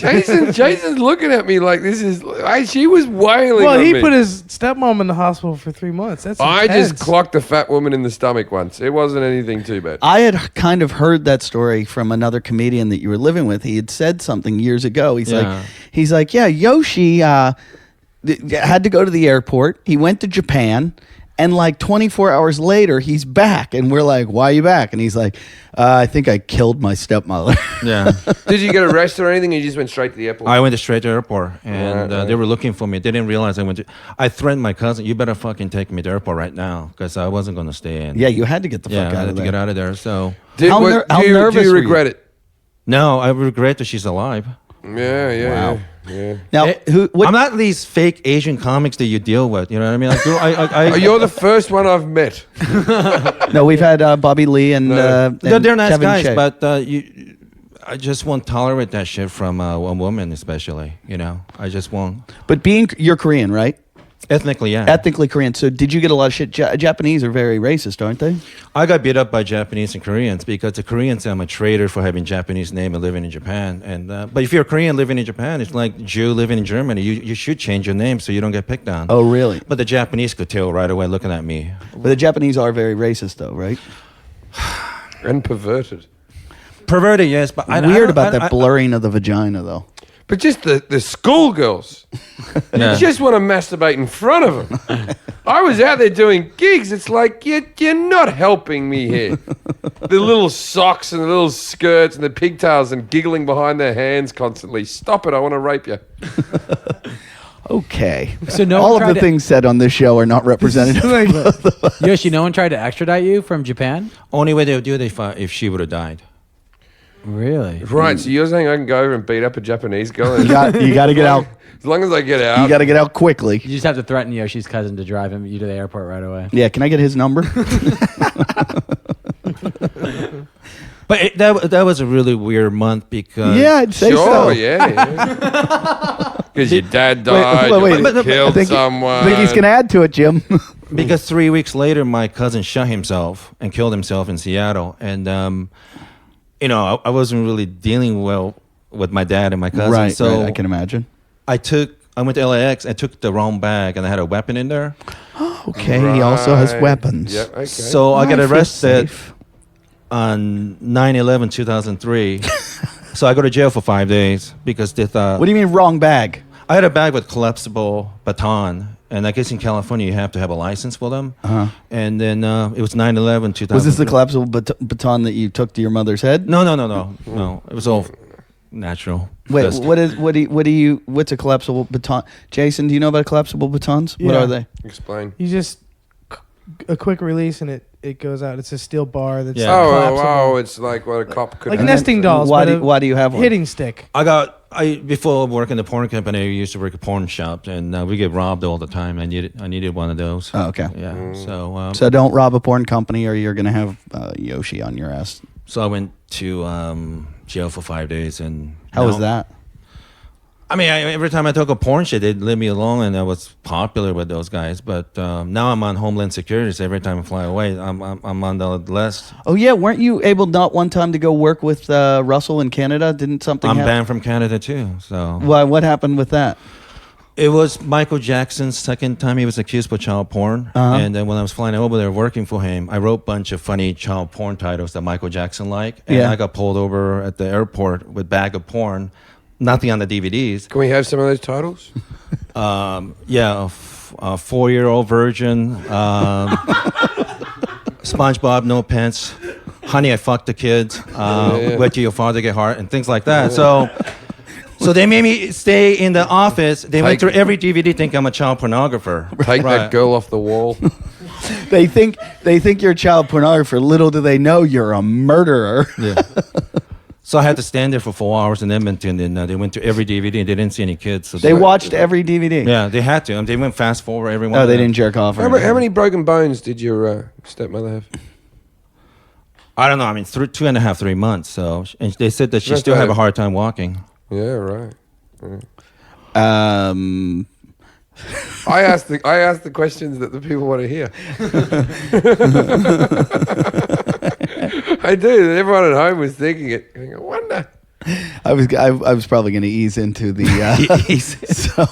Jason's looking at me like this is. She was wailing. Well, on he me. put his stepmom in the hospital for 3 months. That's I intense. just clocked a fat woman in the stomach once. It wasn't anything too bad. I had kind of heard that story from another comedian that you were living with. He had said something years ago. Yeah. He's like, yeah, Yoshi had to go to the airport. He went to Japan, and like 24 hours later, he's back. And we're like, why are you back? And he's like, I think I killed my stepmother. Yeah. Did you get arrested or anything? Or you just went straight to the airport. I went straight to the airport, and Right. they were looking for me. They didn't realize I went to. I threatened my cousin, "You better fucking take me to the airport right now," because I wasn't going to stay in. Yeah, you had to get the yeah, fuck I out had of to there. get out of there. So How nervous do you were you? regret it? no, I regret that she's alive. Yeah. Wow. Now, what, I'm not these fake Asian comics that you deal with. You know what I mean? Like, I Oh, you're the first one I've met. no, we've had Bobby Lee and, and they're nice Kevin guys, Shea. but I just won't tolerate that shit from a woman, especially. You know, I just won't. But you're Korean, right? Ethnically, yeah. Ethnically Korean. So did you get a lot of shit? Japanese are very racist, aren't they? I got beat up by Japanese and Koreans because the Koreans say I'm a traitor for having Japanese name and living in Japan. And but if you're a Korean living in Japan, it's like Jew living in Germany. You should change your name so you don't get picked on. Oh, really? But the Japanese could tell right away looking at me. But the Japanese are very racist, though, right? And perverted. Perverted, yes, but I Weird don't- about I- that blurring of the vagina, though. But just the schoolgirls. Yeah. You just want to masturbate in front of them. I was out there doing gigs. It's like, you're not helping me here. The little socks and the little skirts and the pigtails and giggling behind their hands constantly. Stop it. I want to rape you. Okay. So no All one of tried the to- things said on this show are not representative. Yoshi, no one tried to extradite you from Japan? Only way they would do it if she would have died. Really? Right. So you're saying I can go over and beat up a Japanese girl? you got to get out. As long as I get out. You got to get out quickly. You just have to threaten Yoshi's cousin to drive you to the airport right away. Yeah. Can I get his number? But that was a really weird month because Yeah, I'd say Sure, so. yeah. Because your dad died, wait, you wait. killed I think someone. he's gonna add to it, Jim. Because 3 weeks later, my cousin shot himself and killed himself in Seattle, and I wasn't really dealing well with my dad and my cousin. right. So I can imagine. I went to LAX. I took the wrong bag, and I had a weapon in there. Okay. He also has Right. weapons. Yep, okay. So I got feel arrested safe. on 9/11, 2003. So I go to jail for 5 days because they thought What do you mean wrong bag? I had a bag with collapsible baton, and I guess in California you have to have a license for them. Uh-huh. And then it was 9/11, 2003. Was this the collapsible baton that you took to your mother's head? No. It was all natural. Wait, Fist. what's a collapsible baton? Jason, do you know about collapsible batons? What Yeah. are they? Explain. You just a quick release and it goes out. It's a steel bar that's Yeah. Oh, collapsible. wow! It's like what a cop could Like have. nesting dolls. Why but do you have one? hitting stick? Before working the porn company, I used to work a porn shop, and we get robbed all the time. I needed one of those. Oh, okay. Yeah. So don't rob a porn company, or you're gonna have Yoshi on your ass. So I went to jail for 5 days, and How was now- that? I mean, every time I took a porn shit, they'd leave me alone, and I was popular with those guys. But now I'm on Homeland Security, so every time I fly away, I'm on the list. Oh yeah, weren't you able not one time to go work with Russell in Canada? Didn't something I'm happen? banned from Canada too. So Why? What happened with that? it was Michael Jackson's second time he was accused of child porn, and then when I was flying over there working for him, I wrote a bunch of funny child porn titles that Michael Jackson liked, and Yeah. I got pulled over at the airport with bag of porn. Nothing on the DVDs. Can we have some of those titles? Yeah, a 4-year-old virgin, SpongeBob, no pants, Honey, I fucked the kids, wait till your father get hard, and things like that. So they made me stay in the office. They went through every DVD, think I'm a child pornographer. Take that girl off the wall. They think you're a child pornographer. Little do they know you're a murderer. Yeah. So I had to stand there for 4 hours in Edmonton, and they went to every DVD, and they didn't see any kids. So They watched every DVD. Yeah, they had to. And they went fast forward every one. Oh, of they them. didn't jerk off. Or How anything. many broken bones did your stepmother have? I don't know. I mean, 2.5, 3 months. So, and they said that she That's still right. have a hard time walking. Yeah, right. I I asked the questions that the people want to hear. I do. Everyone at home was thinking it. I wonder. was probably going to ease into the. So,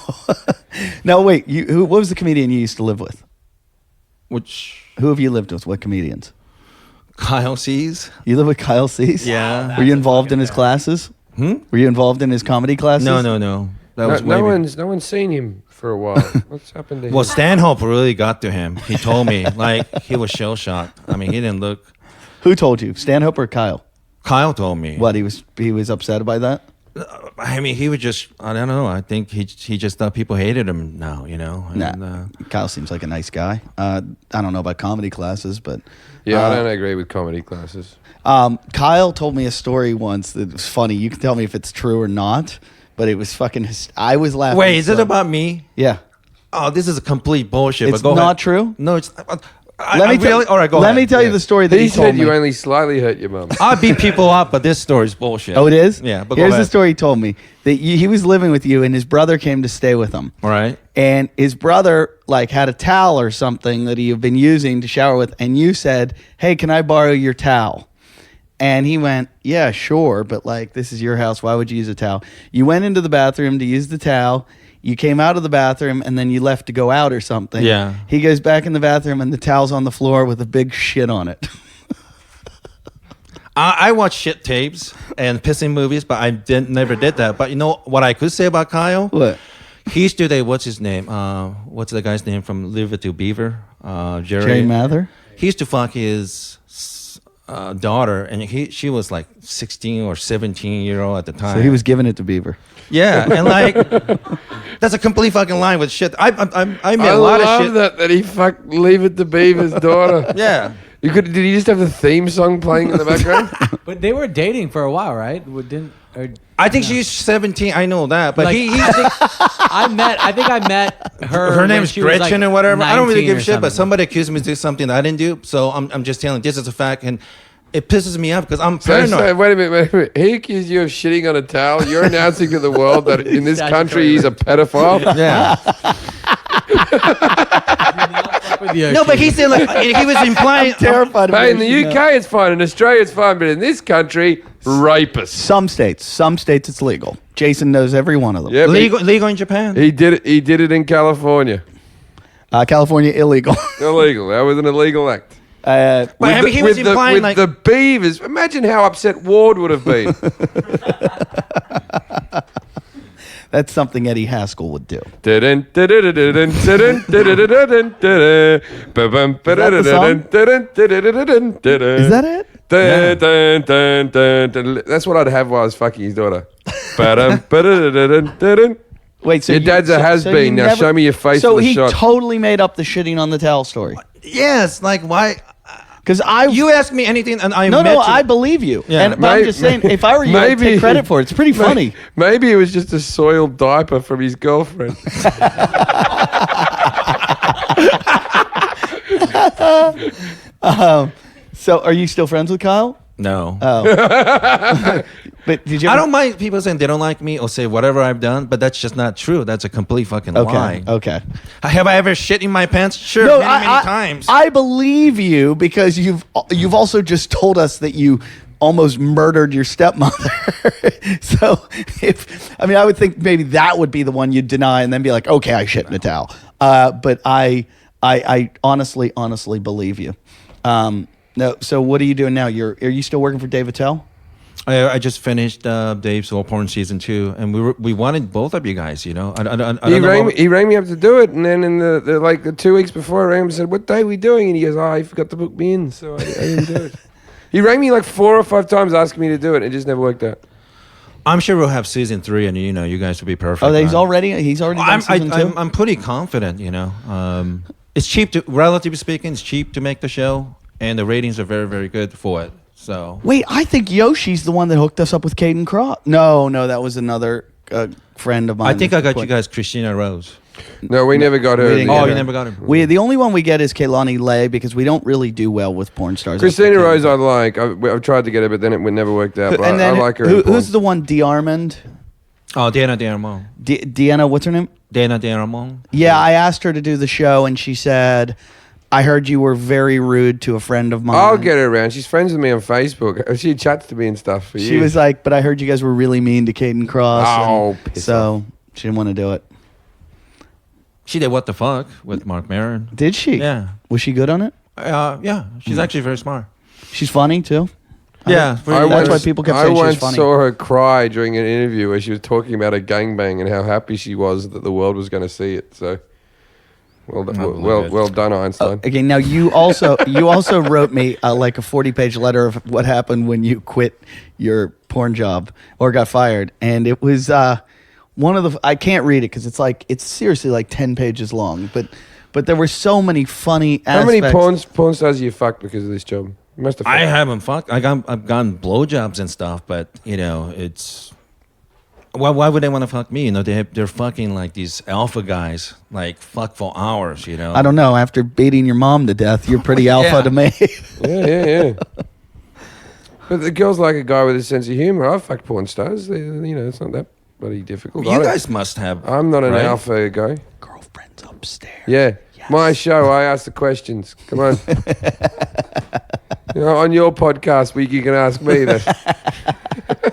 no, wait. What was the comedian you used to live with? Which Who have you lived with? What comedians? Kyle sees. You live with Kyle Cease? Yeah. Were you involved in his classes? Were you involved in his comedy classes? No. That was No way no one's seen him for a while. What's happened to him? Well, Stanhope really got to him. He told me, like, he was shell shocked. I mean, he didn't look. Who told you? Stanhope or Kyle? Kyle told me. What, he was upset by that? I mean, he was just, I don't know. I think he just thought people hated him now, you know? Nah. And, Kyle seems like a nice guy. I don't know about comedy classes, but Yeah, I don't agree with comedy classes. Kyle told me a story once that was funny. You can tell me if it's true or not, but it was fucking. I was laughing. Wait, is it so- about me? Yeah. Oh, this is a complete bullshit. It's but go not ahead. true? No, it's. Let me tell. All right, go Let ahead. me tell you Yeah. the story that He he told said me. you only slightly hurt your mum. I beat people up, but this story's bullshit. Oh, it is. Yeah, but go here's the ahead. story he told me that he was living with you, and his brother came to stay with him. All right. And his brother like had a towel or something that he had been using to shower with, and you said, "Hey, can I borrow your towel?" And he went, "Yeah, sure, but like this is your house. Why would you use a towel?" You went into the bathroom to use the towel. You came out of the bathroom and then you left to go out or something. Yeah. He goes back in the bathroom and the towel's on the floor with a big shit on it. I watch shit tapes and pissing movies, but I never did that. But you know what I could say about Kyle? What? He used to date, what's his name? What's the guy's name from Leave It to Beaver? Jerry Mather? He used to fuck his daughter, and she was like 16 or 17-year-old at the time. So he was giving it to Beaver. Yeah, and like that's a complete fucking line with shit. I made I a lot love of shit. that he fucked Leave It to Beaver's daughter. Yeah. Did he just have the theme song playing in the background? But they were dating for a while, right? I think she's 17. I know that, but Like, he I think I met her. her when name's she was, Gretchen like, or whatever. I don't really 19 give or a shit, but something. somebody accused me of doing something that I didn't do. So I'm just telling this is a fact, and it pisses me off because I'm So, paranoid. wait a minute. He accused you of shitting on a towel. You're announcing to the world that in this country he's a pedophile. Yeah. With the No, but he said like he was implying. Terrified of Hey, in it. the UK it's fine. In Australia it's fine. But in this country, rapists. Some states it's legal. Jason knows every one of them. Yeah, but Legal in Japan. he did it. He did it in California. California illegal. Illegal. That was an illegal act. But I mean, he was implying with like the beavers. Imagine how upset Ward would have been. That's something Eddie Haskell would do. Is Is that it? That's what I'd have while I was fucking his daughter. Wait, so Your dad's a has-been. Now show me your face So in the he shot. totally made up the shitting on the towel story. Yes, like why? Because You ask me anything, and I no, met you. I believe you. Yeah. But I'm just saying, if I were you, I'd take credit for it. It's pretty funny. Maybe it was just a soiled diaper from his girlfriend. So, are you still friends with Kyle? No. But did you? I don't mind people saying they don't like me or say whatever I've done, but that's just not true. That's a complete fucking lie. Okay. Have I ever shit in my pants? Sure, No, many times. I believe you because you've also just told us that you almost murdered your stepmother. So I would think maybe that would be the one you'd deny and then be like, okay, I shit in a towel. But I honestly believe you. No. So what are you doing now? Are you still working for Dave Attell? I just finished Dave's All Porn season 2, and we wanted both of you guys. You know, I don't He know. rang me up to do it, and then in the 2 weeks before, I rang him and said, "What day are we doing?" And he goes, "Oh, I forgot to book me in, so I didn't do it." He rang me like 4 or 5 times asking me to do it, and it just never worked out. I'm sure we'll have season 3, and you guys will be perfect. Oh, he's already done season 2? I'm pretty confident. It's cheap relatively speaking, it's cheap to make the show, and the ratings are very, very good for it. So Wait, I think Yoshi's the one that hooked us up with Caden Cross. No, that was another friend of mine. I think I got you guys Christina Rose. No, we never got her. we in didn't the get Oh, end. you never got her. the only one we get is Kaylani Lay because we don't really do well with porn stars. Christina Rose, I like. I've tried to get her, but then it never worked out. But And then I like her. who's the one? DeArmond? Oh, Dana Dearmont. Deanna, what's her name? Dana Dearmont. Yeah, I asked her to do the show, and she said, "I heard you were very rude to a friend of mine." I'll get her around. She's friends with me on Facebook. She chats to me and stuff for She years. was like, "But I heard you guys were really mean to Caden Cross." Oh, and piss so she didn't want to do it. She did What the Fuck with Mark Maron. Did she? Yeah. Was she good on it? Yeah. She's actually very smart. She's funny too. Yeah. That's why people kept I saying she was once funny. saw her cry during an interview where she was talking about a gangbang and how happy she was that the world was going to see it. So, well done, Einstein. Okay, now you also wrote me like a 40-page letter of what happened when you quit your porn job or got fired, and it was one of the I can't read it because it's seriously like 10 pages long, but there were so many funny How many aspects. porn stars you fucked because of this job? You must have. I fucked. haven't fucked. I've gotten blowjobs and stuff, but it's. Why would they want to fuck me? They're fucking like these alpha guys, like fuck for hours. I don't know. After beating your mom to death, you're pretty alpha Yeah. to me. Yeah. But the girls like a guy with a sense of humor. I've fucked porn stars. It's not that bloody difficult. You guys must have. I'm not an right? alpha guy. Girlfriend's upstairs. Yeah. My show, I ask the questions. Come on. On your podcast week, you can ask me that.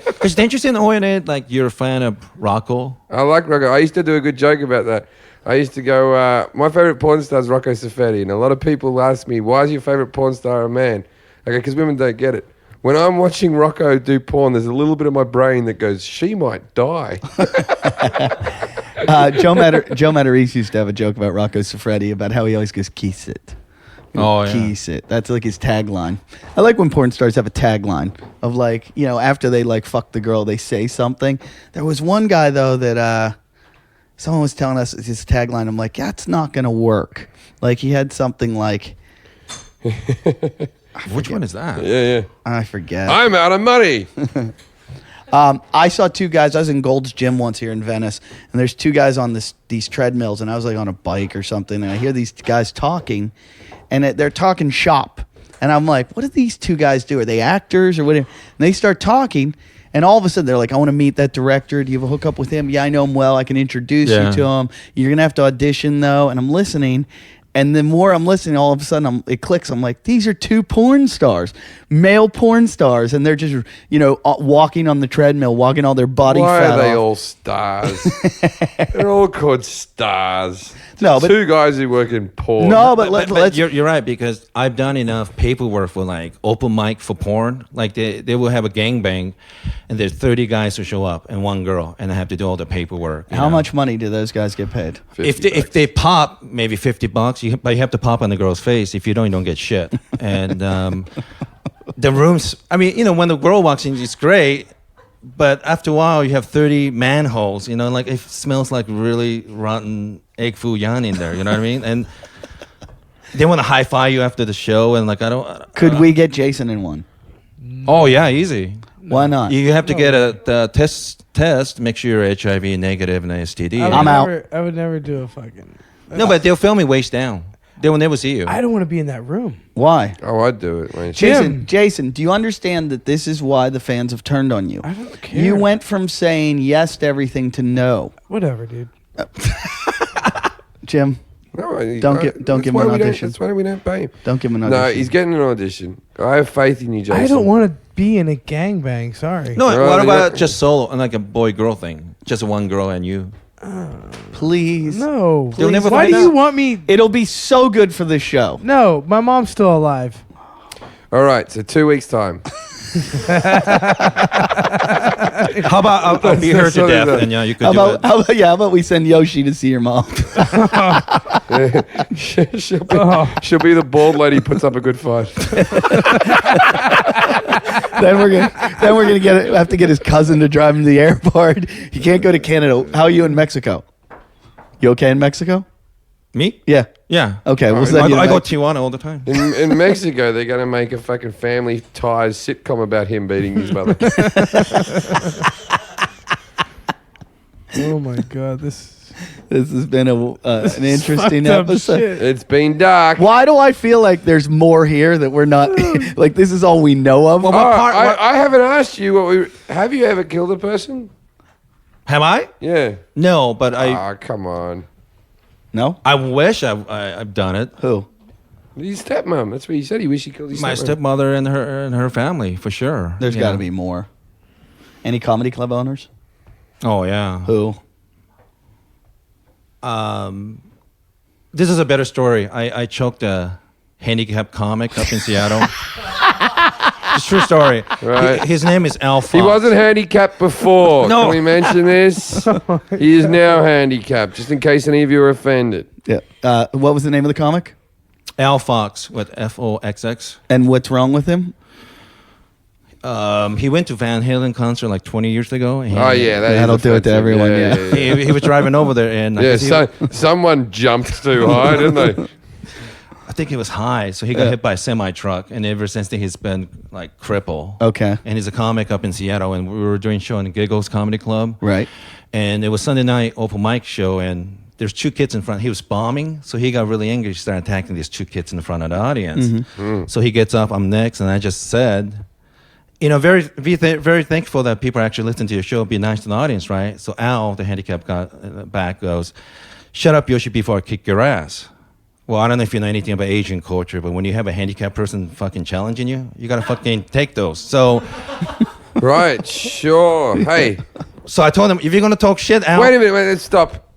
Because didn't you say in ONA like you're a fan of Rocco? I like Rocco. I used to do a good joke about that. I used to go, my favorite porn star is Rocco Siffredi. And a lot of people ask me, why is your favorite porn star a man? Okay, because women don't get it. When I'm watching Rocco do porn, there's a little bit of my brain that goes, she might die. Joe Matarese used to have a joke about Rocco Siffredi about how he always goes, "Kiss it." Oh, yeah. Kiss it. That's like his tagline. I like when porn stars have a tagline of like, after they like fuck the girl, they say something. There was one guy though that someone was telling us his tagline. I'm like, that's not gonna work. Like he had something like, Which one is that? Yeah. I forget. I'm out of money. I saw two guys. I was in Gold's Gym once here in Venice, and there's two guys on these treadmills, and I was like on a bike or something, and I hear these guys talking, and they're talking shop, and I'm like, what do these two guys do? Are they actors or whatever? And they start talking, and all of a sudden they're like, I want to meet that director. Do you have a hookup with him? Yeah, I know him well. I can introduce you Yeah. to him. You're gonna have to audition though, and I'm listening. And the more I'm listening, all of a sudden it clicks. I'm like, these are two porn stars, male porn stars, and they're just, walking on the treadmill, walking all their body Why fat are they off. all stars? They're all called stars. No, but- two guys who work in porn. No, but, But let's. you're right, because I've done enough paperwork for like open mic for porn. Like they will have a gangbang, and there's 30 guys who show up and one girl, and I have to do all the paperwork. you How know. much money do those guys get paid? If they pop, maybe $50, but you have to pop on the girl's face. If you don't get shit. And the rooms, I mean, when the girl walks in, it's great. But after a while, you have 30 manholes, like it smells like really rotten egg foo young in there, you know what I mean? And they want to high-five you after the show, and like, I don't... Could we get Jason in one? Oh, yeah, easy. Why not? You have to get the test, make sure you're HIV negative and STD. I'm out. I would never do a fucking. No, but they'll film me waist down. They will never see you. I don't want to be in that room. Why? Oh, I'd do it, mate. Jim. Jason, do you understand that this is why the fans have turned on you? I don't care. You went from saying yes to everything to no. Whatever, dude. Jim, No, Don't give that's him why an we don't- audition. That's why we don't pay him. don't give him an No, audition. he's getting an audition. I have faith in you, Jason. I don't want to be in a gangbang. Sorry. No, Well, what they about got- just solo and like a boy-girl thing? Just one girl and you. Please. No. They'll never Why find do you out. want me? It'll be so good for this show. No, my mom's still alive. All right, so 2 weeks' time. How about I'll be her that's to what it death, is. and you could How do about, it. how about we send Yoshi to see your mom? She'll be the bald lady who puts up a good fight. then we're gonna have to get his cousin to drive him to the airport. He can't go to Canada. How are you in Mexico? You okay in Mexico? Me? Yeah. Yeah. Okay, we'll Alright. send you. I go back. to Tijuana all the time. In Mexico, they're going to make a fucking Family Ties sitcom about him beating his mother. Oh my god, this This has been an interesting fucked up episode. shit. It's been dark. Why do I feel like there's more here that we're not like this is all we know of? Oh, I haven't asked you have you ever killed a person? Have I? Yeah. No, but Come on. No? I wish I've done it. Who? His stepmom. That's what he said. He wished he killed his My stepmom. stepmother and her family for sure. There's Yeah. got to be more. Any comedy club owners? Oh yeah. Who? This is a better story. I choked a handicapped comic up in Seattle. It's a true story. Right. His name is Al Fox. He wasn't handicapped before. No. Can we mention this? He is now handicapped, just in case any of you are offended. Yeah. What was the name of the comic? Al Fox with Foxx. And what's wrong with him? He went to Van Halen concert like 20 years ago. And Oh, yeah. That'll do it to everyone, yeah. he was driving over there, and I Yeah, guess he- so someone jumped too high, didn't they? I think he was high, so he got hit by a semi truck, and ever since then he's been like crippled. Okay. And he's a comic up in Seattle, and we were doing a show in the Giggles Comedy Club. Right. And it was Sunday night open mic show, and there's two kids in front. He was bombing, so he got really angry. He started attacking these two kids in front of the audience. So he gets up, I'm next, and I just said, very thankful that people actually listen to your show. Be nice to the audience, right? So Al, the handicapped guy back, goes, "Shut up, Yoshi, before I kick your ass." Well, I don't know if you know anything about Asian culture, but when you have a handicapped person fucking challenging you, you gotta fucking take those. So Right, sure. Hey, I told him, if you're gonna talk shit, Al, wait a minute, let's stop.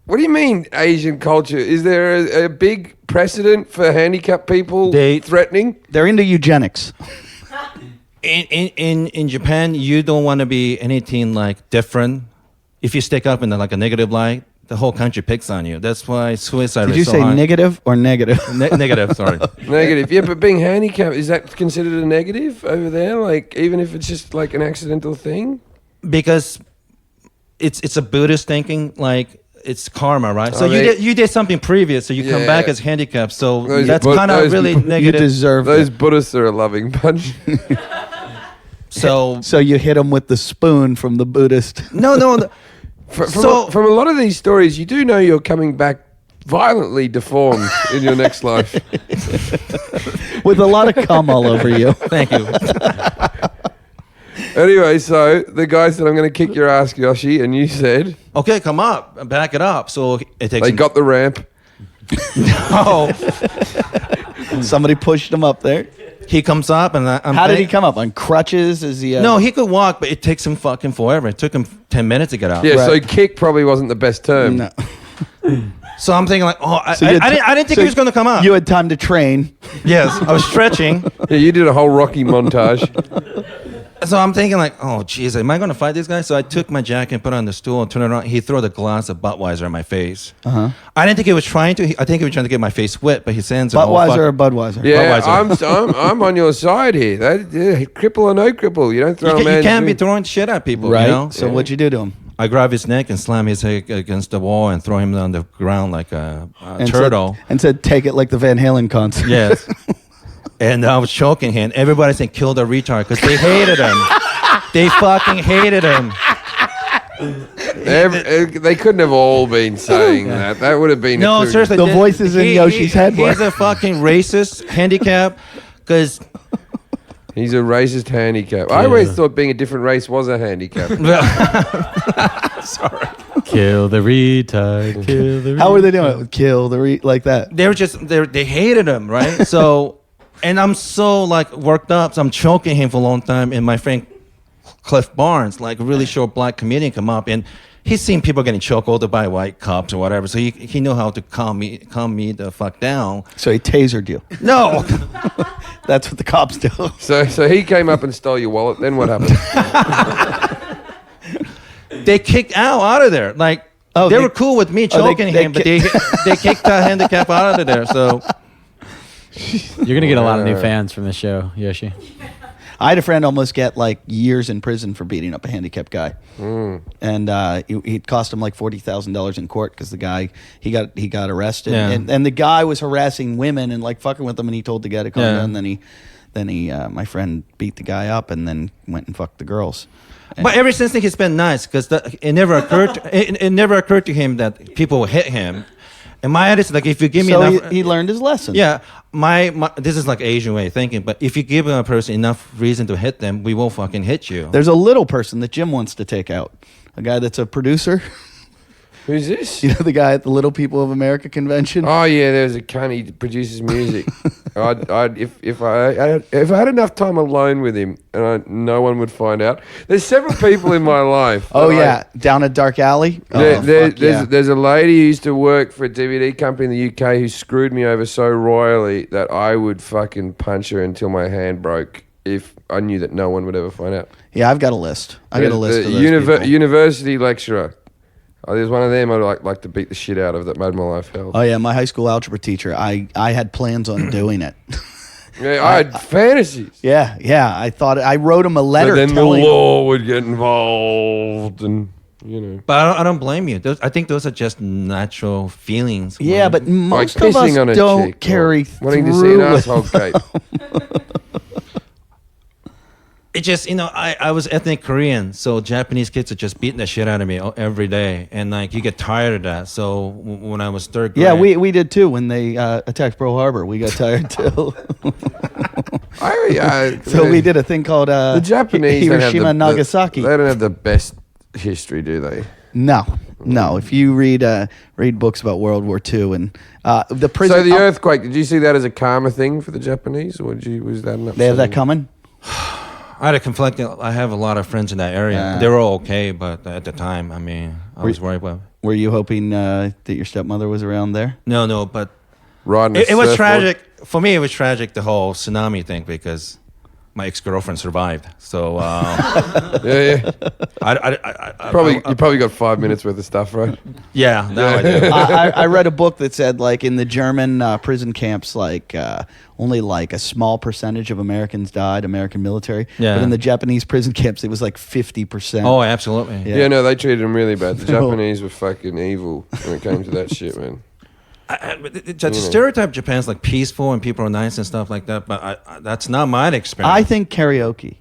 What do you mean Asian culture? Is there a big precedent for handicapped people threatening? They're into eugenics. in Japan, you don't want to be anything like different. If you stick up in like a negative light, the whole country picks on you. That's why suicide Did rate you is so say high. negative or negative? Negative, sorry. Negative. Yeah, but being handicapped, is that considered a negative over there? Like, even if it's just like an accidental thing? Because it's a Buddhist thinking, like it's karma, right? So Oh, you did something previous, so you come Yeah. back as handicapped. So Those that's Bud- kind of those really Bud- You negative. deserve Those it. Buddhists are a loving bunch. So So you hit them with the spoon from the Buddhist. no. From a lot of these stories, you do know you're coming back violently deformed in your next life. With a lot of cum all over you. Thank you. Anyway, so the guy said, "I'm going to kick your ass, Yoshi," and you said Okay, come up, back it up. So it takes. they got the ramp. Oh, Somebody pushed him up there. he comes up and I'm How did he think- come up? On crutches? Is he? No, he could walk, but it takes him fucking forever. It took him 10 minutes to get out. Yeah, so Right. kick probably wasn't the best term. No. So I'm thinking like, oh, So you had I didn't think so he was going to come up. You had time to train. Yes, I was stretching. Yeah, you did a whole Rocky montage. So I'm thinking like, oh, jeez, am I going to fight this guy? So I took my jacket and put it on the stool and turned it around. He threw the glass of Budweiser in my face. Uh-huh. I didn't think he was trying to. I think he was trying to get my face wet, but he sends it. Budweiser or Budweiser? Yeah, Budweiser. I'm on your side here. Cripple or no cripple, you don't throw a You man. can't be throwing shit at people, Right. you know? So what'd you do to him? I grab his neck and slam his head against the wall and throw him on the ground like a And turtle. and said, "Take it like the Van Halen concert." Yes. And I was choking him. Everybody said, kill the retard, because they hated him. They fucking hated him. They couldn't have all been saying that. That would have been No, a seriously. The they- voices in Yoshi's head were- He's a fucking racist handicap, because He's a racist handicap. I always thought being a different race was a handicap. Kill the retard. Kill the retard. How were they doing it? Kill the like that. they were just, they hated him, right? So, and I'm so like worked up, so I'm choking him for a long time, and my friend Cliff Barnes, like a really short black comedian, come up, and he's seen people getting choked over by white cops or whatever, so he knew how to calm me the fuck down. So he tasered you. No, That's what the cops do. So he came up and stole your wallet. Then what happened? they kicked Al out of there. Like Oh, they they- were cool with me Oh, they- choking they him, but they kicked the handicap out of there. So You're gonna get a lot of new fans from this show, Yoshi. I had a friend almost get like years in prison for beating up a handicapped guy, and it cost him like $40,000 in court because the guy he got arrested, Yeah. and the guy was harassing women and like fucking with them, and he told the guy to calm Yeah. down. Then he my friend beat the guy up and then went and fucked the girls. But ever since then, he's been nice because it never occurred. It never occurred to him that people will hit him. And my attitude, like, if you give me So enough, he learned his lesson. yeah, my this is like Asian way of thinking. But if you give a person enough reason to hit them, we will fucking hit you. There's a little person that Jim wants to take out. A guy that's a producer. Who's this? You know the guy at the Little People of America convention? Oh yeah, there's a cunt. He produces music. If I had enough time alone with him, and no one would find out. There's several people in my life. Oh that yeah, down a dark alley. There's a lady who used to work for a DVD company in the UK who screwed me over so royally that I would fucking punch her until my hand broke if I knew that no one would ever find out. Yeah, I've got a list. I got a list of those people. University lecturer. Oh, there's one of them I'd like to beat the shit out of that made my life hell. Oh yeah, my high school algebra teacher. I had plans on doing it. Yeah, I had fantasies. yeah. I thought I wrote him a letter But then the telling law would get involved, and you know. But I don't blame you. I think those are just natural feelings. Yeah, but most Like of us pissing on a don't chick or carry wanting to see through an with- asshole cape. it just, I was ethnic Korean, so Japanese kids are just beating the shit out of me every day, and like you get tired of that. So when I was third grade, Yeah, we did too when they attacked Pearl Harbor. We got tired too. So we did a thing called The Japanese don't have Hiroshima and Nagasaki. They don't have the best history, do they? No. If you read books about World War II and the prison, So the earthquake, did you see that as a karma thing for the Japanese, or was that an they have that upsetting- coming. I had a conflicting. I have a lot of friends in that area. Yeah. They were all okay, but at the time, I mean, I was worried about. Were you hoping that your stepmother was around there? No, but Riding a it was surfboard? tragic for me. It was tragic, the whole tsunami thing, because my ex-girlfriend survived. So Yeah. I You probably got 5 minutes worth of stuff, right? yeah, now I do. I read a book that said like in the German prison camps, like only like a small percentage of Americans died, American military. Yeah. But in the Japanese prison camps, it was like 50%. Oh, absolutely. Yeah. Yeah, no, they treated them really bad. The Japanese were fucking evil when it came to that shit, man. The stereotype of Japan's like peaceful and people are nice and stuff like that, but that's not my experience. I think karaoke.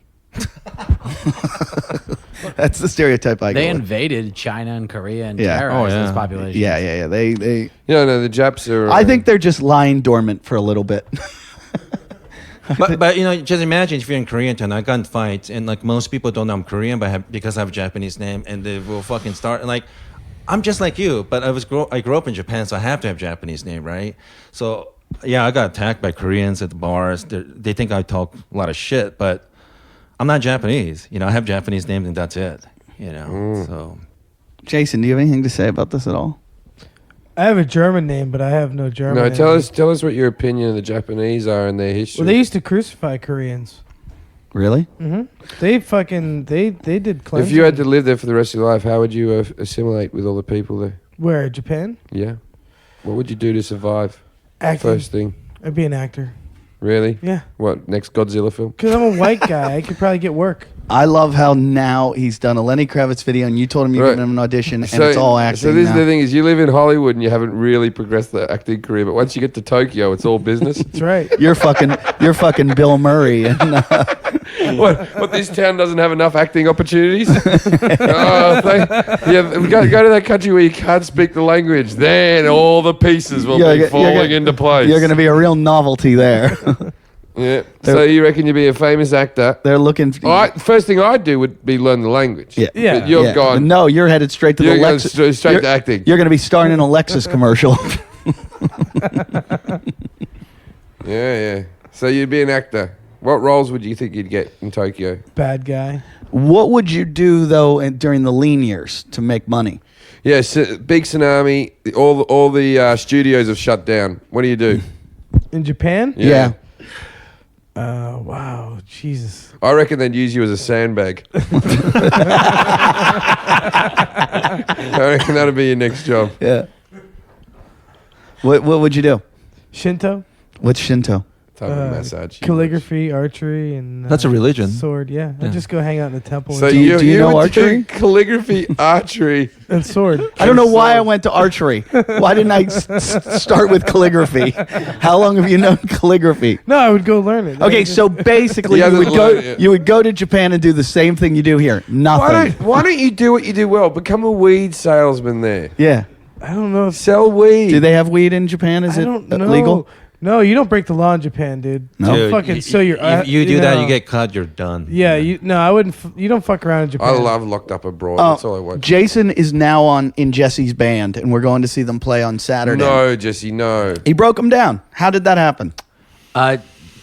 That's the stereotype I They go with. invaded China and Korea and Yeah. terrorized Oh, yeah. those populations. Yeah. They. Yeah, no, the Japs are. I think they're just lying dormant for a little bit. but just imagine if you're in Koreatown, I got in fights, and like most people don't know I'm Korean, but because I have a Japanese name, and they will fucking start like. I'm just like you, but I grew up in Japan, so I have to have Japanese name, right? So yeah, I got attacked by Koreans at the bars. They think I talk a lot of shit, but I'm not Japanese. I have Japanese names and that's it. So Jason, do you have anything to say about this at all? I have a German name, but I have no German. No, name. tell us what your opinion of the Japanese are and their history. Well, they used to crucify Koreans. Really? They did cleansing. If you had to live there for the rest of your life, how would you assimilate with all the people there? Where, Japan? Yeah. What would you do to survive? Acting. First thing. I'd be an actor. Really? Yeah. What, next Godzilla film? Because I'm a white guy. I could probably get work. I love how now he's done a Lenny Kravitz video, and you told him you're Right. giving him an audition, and it's all acting. So this is now. the thing: is you live in Hollywood and you haven't really progressed the acting career, but once you get to Tokyo, it's all business. That's right. You're fucking Bill Murray, and What? This town doesn't have enough acting opportunities? We go to that country where you can't speak the language. Then all the pieces will be falling into place. You're going to be a real novelty there. Yeah. So you reckon you'd be a famous actor? They're looking. First thing I'd do would be learn the languge. Yeah. Yeah. But you've gone. No, you're headed straight to the You're going Lexus. straight to acting. You're going to be starring in a Lexus commercial. Yeah. So you'd be an actor. What roles would you think you'd get in Tokyo? Bad guy. What would you do though during the lean years to make money? Yeah, big tsunami. All the studios have shut down. What do you do? In Japan? Yeah. Wow. Jesus. I reckon they'd use you as a sandbag. I reckon that'd be your next job. Yeah. What would you do? Shinto? What's Shinto? Type of massage. Calligraphy, archery, and That's a religion. sword. Yeah, I just go hang out in the temple. So and, Do you know would do archery? calligraphy, archery. and sword. I don't know why I went to archery. Why didn't I start with calligraphy? How long have you known calligraphy? No, I would go learn it. Okay, so basically He you would hasn't go learned it. you would go to Japan and do the same thing you do here. Nothing. Why don't you do what you do well? Become a weed salesman there. Yeah. I don't know. If, Sell weed. Do they have weed in Japan? Is I it don't know. legal? No, you don't break the law in Japan, dude. No? Don't fucking so you're. If you do that, know. you get caught. You're done. Yeah, I wouldn't. You don't fuck around in Japan. I love Locked Up Abroad. That's all I watch. Jason is now in Jesse's band, and we're going to see them play on Saturday. No, Jesse, no. He broke him down. How did that happen?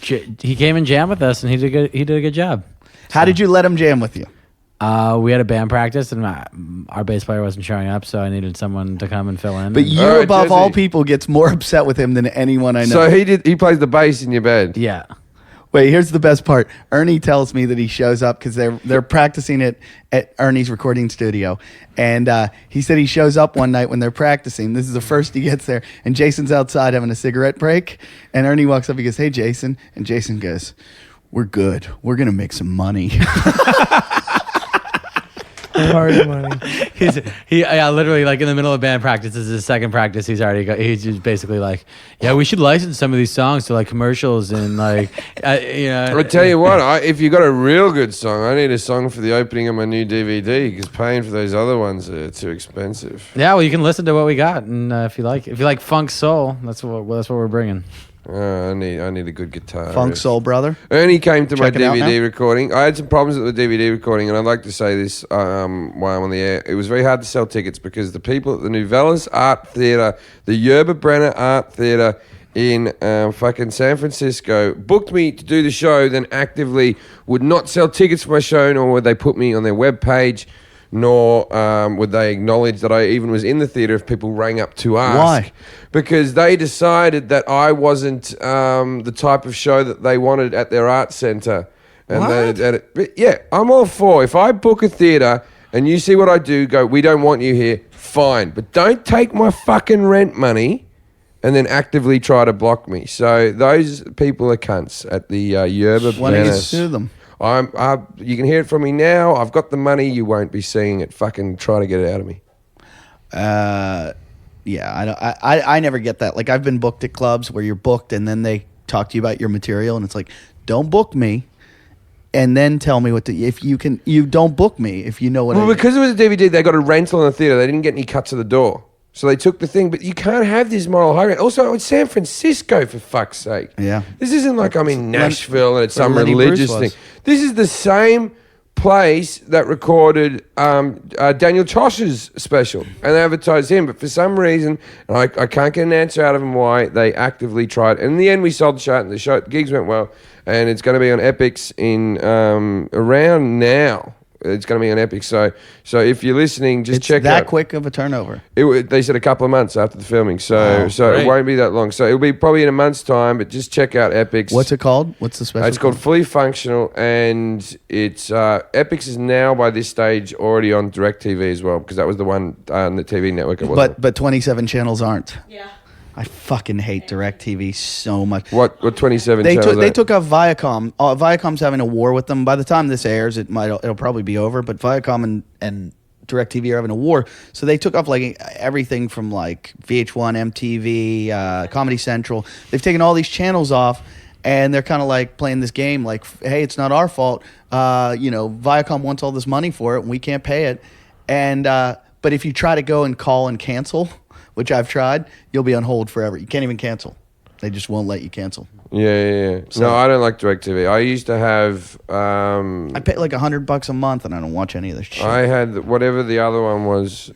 He came and jammed with us, and he did a good job. How did you let him jam with you? We had a band practice, and our bass player wasn't showing up, so I needed someone to come and fill in. But you, All right, above all Jesse. people, gets more upset with him than anyone I know. So he plays the bass in your band. yeah, Wait, here's the best part. Ernie tells me that he shows up because they're practicing it at Ernie's recording studio, and he said he shows up one night when they're practicing. This is the first he gets there, and Jason's outside having a cigarette break, and Ernie walks up. He goes, "Hey, Jason," and Jason goes, "We're good. We're gonna make some money." Hard money. literally like in the middle of band practice. This is his second practice. He's just basically like, yeah, we should license some of these songs to like commercials and like, I tell you what, if you got a real good song, I need a song for the opening of my new DVD because paying for those other ones are too expensive. Yeah, well, you can listen to what we got, and if you like funk soul, that's what we're bringing. I need a good guitar. Funk riff. soul, brother. Ernie came to Check it my out DVD now. recording. I had some problems with the DVD recording, and I'd like to say this while I'm on the air. It was very hard to sell tickets because the people at the Novellas Art Theatre, the Yerba Brenner Art Theatre in fucking San Francisco, booked me to do the show, then actively would not sell tickets for my show, nor would they put me on their webpage, nor would they acknowledge that I even was in the theatre if people rang up to ask. Why? Because they decided that I wasn't the type of show that they wanted at their art centre. And yeah, I'm all for if I book a theatre and you see what I do, go, we don't want you here, fine. But don't take my fucking rent money and then actively try to block me. So those people are cunts at the Yerba Why don't you Brenner. sue them? You can hear it from me now. I've got the money. You won't be seeing it. Fucking try to get it out of me. Yeah, I never get that. Like, I've been booked at clubs where you're booked and then they talk to you about your material, and it's like, don't book me and then tell me what to, if you can, you don't book me if you know what Well, because it was a DVD, they got a rental in the theatre. They didn't get any cuts of the door. So they took the thing, but you can't have this moral high ground. Also, it's San Francisco, for fuck's sake. Yeah. This isn't like I'm in Nashville and it's some Lenny Bruce religious was. thing. This is the same place that recorded Daniel Tosh's special, and they advertised him. But for some reason, and I can't get an answer out of them why they actively tried. And in the end, we sold the show, and the gigs went well, and it's going to be on Epix in around now. It's going to be on Epix. So if you're listening, just It's check that out. quick of a turnover. They said a couple of months after the filming, so it great. won't be that long. So it'll be probably in a month's time, but just check out Epix. What's it called? What's the special? It's called Fully Functional, and it's Epix is now by this stage already on DirecTV as well, because that was the one on the TV network. It was. But 27 channels aren't. Yeah. I fucking hate DirecTV so much. What 27 They channels? they took off Viacom. Viacom's having a war with them. By the time this airs, it'll probably be over. But Viacom and DirecTV are having a war. So they took off like everything from like VH1, MTV, Comedy Central. They've taken all these channels off, and they're kind of like playing this game. Like, hey, it's not our fault. Viacom wants all this money for it, and we can't pay it. And but if you try to go and call and cancel, which I've tried, you'll be on hold forever. You can't even cancel. They just won't let you cancel. Yeah. So- No, I don't like DirecTV. I used to have. I pay like $100 a month, and I don't watch any of this shit. I had whatever the other one was.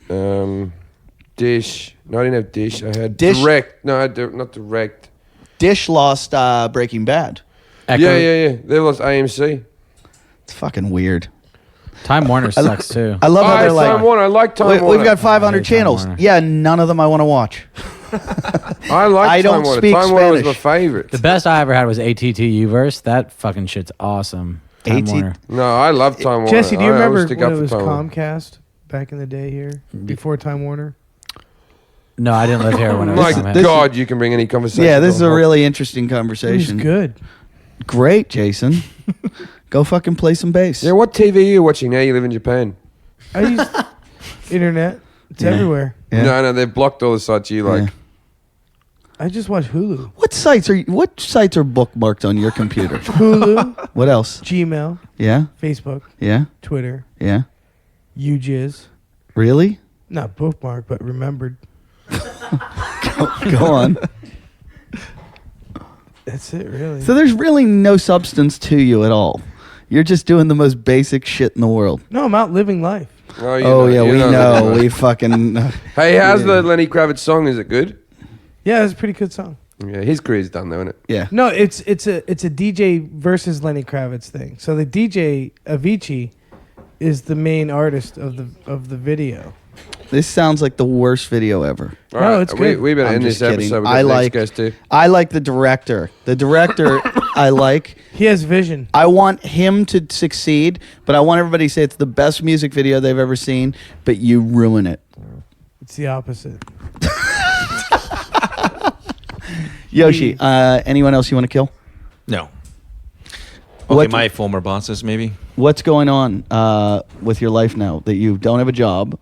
Dish. No, I didn't have Dish. I had Dish? Direct. No, not Direct. Dish lost Breaking Bad. Echo, Yeah. They lost AMC. It's fucking weird. Time Warner sucks too. I love how they're Time like, Warner. I like Time Warner. we've got 500 I hate Time channels. Warner. Yeah, none of them I want to watch. I like I Time don't Warner. speak Time Warner was my Spanish. favorite. The best I ever had was ATT Uverse. That fucking shit's awesome. Time AT Warner. No, I love Time Warner. Jesse, do you I remember always stick when up it for was Time Warner. Comcast back in the day here before Time Warner? No, I didn't live here when it was My Comcast. God, you can bring any conversation. Yeah, this is on a hold. really interesting It was conversation. good. Great, Jason. Go fucking play some bass. Yeah, what TV are you watching now? You live in Japan. I use internet. It's Yeah. everywhere. Yeah. No, they've blocked all the sites you like. Yeah. I just watch Hulu. What sites are bookmarked on your computer? Hulu, What else? Gmail, Yeah, Facebook, yeah, Twitter, yeah. UJizz. Really? Not bookmark, but remembered. Go on. That's it, really. So there's really no substance to you at all. You're just doing the most basic shit in the world. No, I'm out living life. Oh yeah, we know. We fucking. Hey, how's the Lenny Kravitz song? Is it good? Yeah, it's a pretty good song. Yeah, his career's done though, isn't it? Yeah. No, it's a DJ versus Lenny Kravitz thing. So the DJ Avicii is the main artist of the video. This sounds like the worst video ever. All No, it's good. We better I'm end just this kidding. episode. We've got I the next like. guest too. I like the director. The director, I like. He has vision. I want him to succeed, but I want everybody to say it's the best music video they've ever seen. But you ruin it. It's the opposite. Yoshi, anyone else you want to kill? No. Okay, What- my former bosses, maybe. What's going on with your life now that you don't have a job?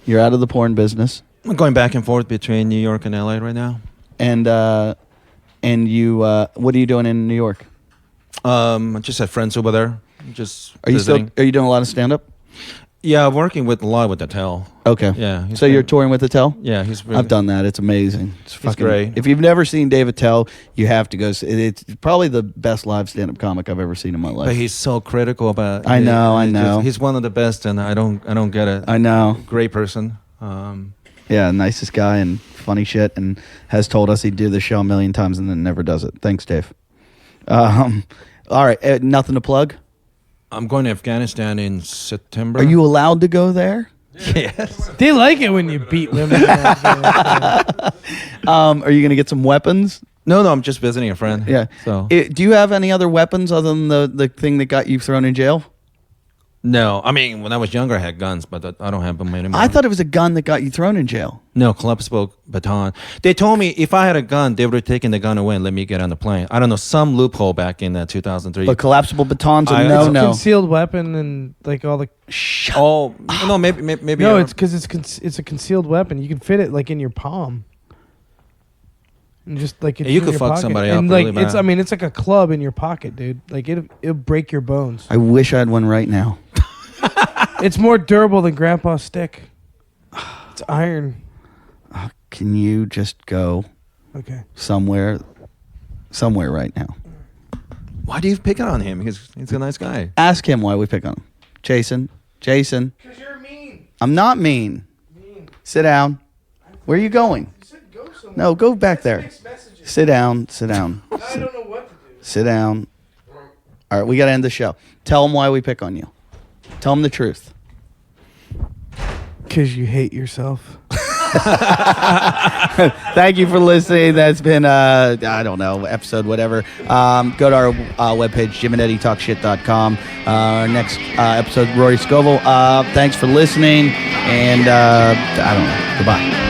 You're out of the porn business, I'm going back and forth between New York and LA right now. and you. What are you doing in New York? I just had friends over there. Just Are you visiting. still? Are you doing a lot of stand up? Yeah, working with a lot with Attell. Okay. Yeah. he's So you're been- touring with Attell? Yeah, he's really, I've done that. It's amazing. It's fucking great. If you've never seen Dave Attell, you have to go. It's probably the best live stand-up comic I've ever seen in my life. But he's so critical about. I know, I it's know. he's one of the best, and I don't get it. I know. Great person. Yeah, nicest guy and funny shit, and has told us he'd do the show a million times and then never does it. Thanks, Dave. All right, nothing to plug. I'm going to Afghanistan in September. Are you allowed to go there? Yes. They like it when you beat women. Are you gonna get some weapons? No, I'm just visiting a friend. Yeah. So Do you have any other weapons other than the thing that got you thrown in jail? no, I mean when I was younger I had guns, but I don't have them anymore. I thought it was a gun that got you thrown in jail. no collapsible baton. They told me if I had a gun, they would have taken the gun away and let me get on the plane. I don't know, some loophole back in 2003. But collapsible batons are I- no, it's no. Concealed weapon and like all the. Oh no, maybe No, it's because it's a concealed weapon. You can fit it like in your palm. And just like it's Yeah, you in could your fuck pocket. somebody and up like really it's bad. I mean it's like a club in your pocket, dude. Like it'll break your bones. I wish I had one right now. It's more durable than Grandpa's stick. It's iron. Can you just go Okay. somewhere right now? Why do you pick on him? He's a nice guy. Ask him why we pick on him. Jason. Jason. Because you're mean. I'm not mean. Sit down. Where are you going? You said go somewhere. No, go back there. Mixed messages. Sit down. Sit down. I don't know what to do. Sit down. All right, we got to end the show. Tell them why we pick on you. Tell them the truth. Because you hate yourself. Thank you for listening. That's been, I don't know, episode whatever. Go to our webpage, jimandeddietalkshit.com. Our next episode, Rory Scovel. Thanks for listening, and I don't know. Goodbye.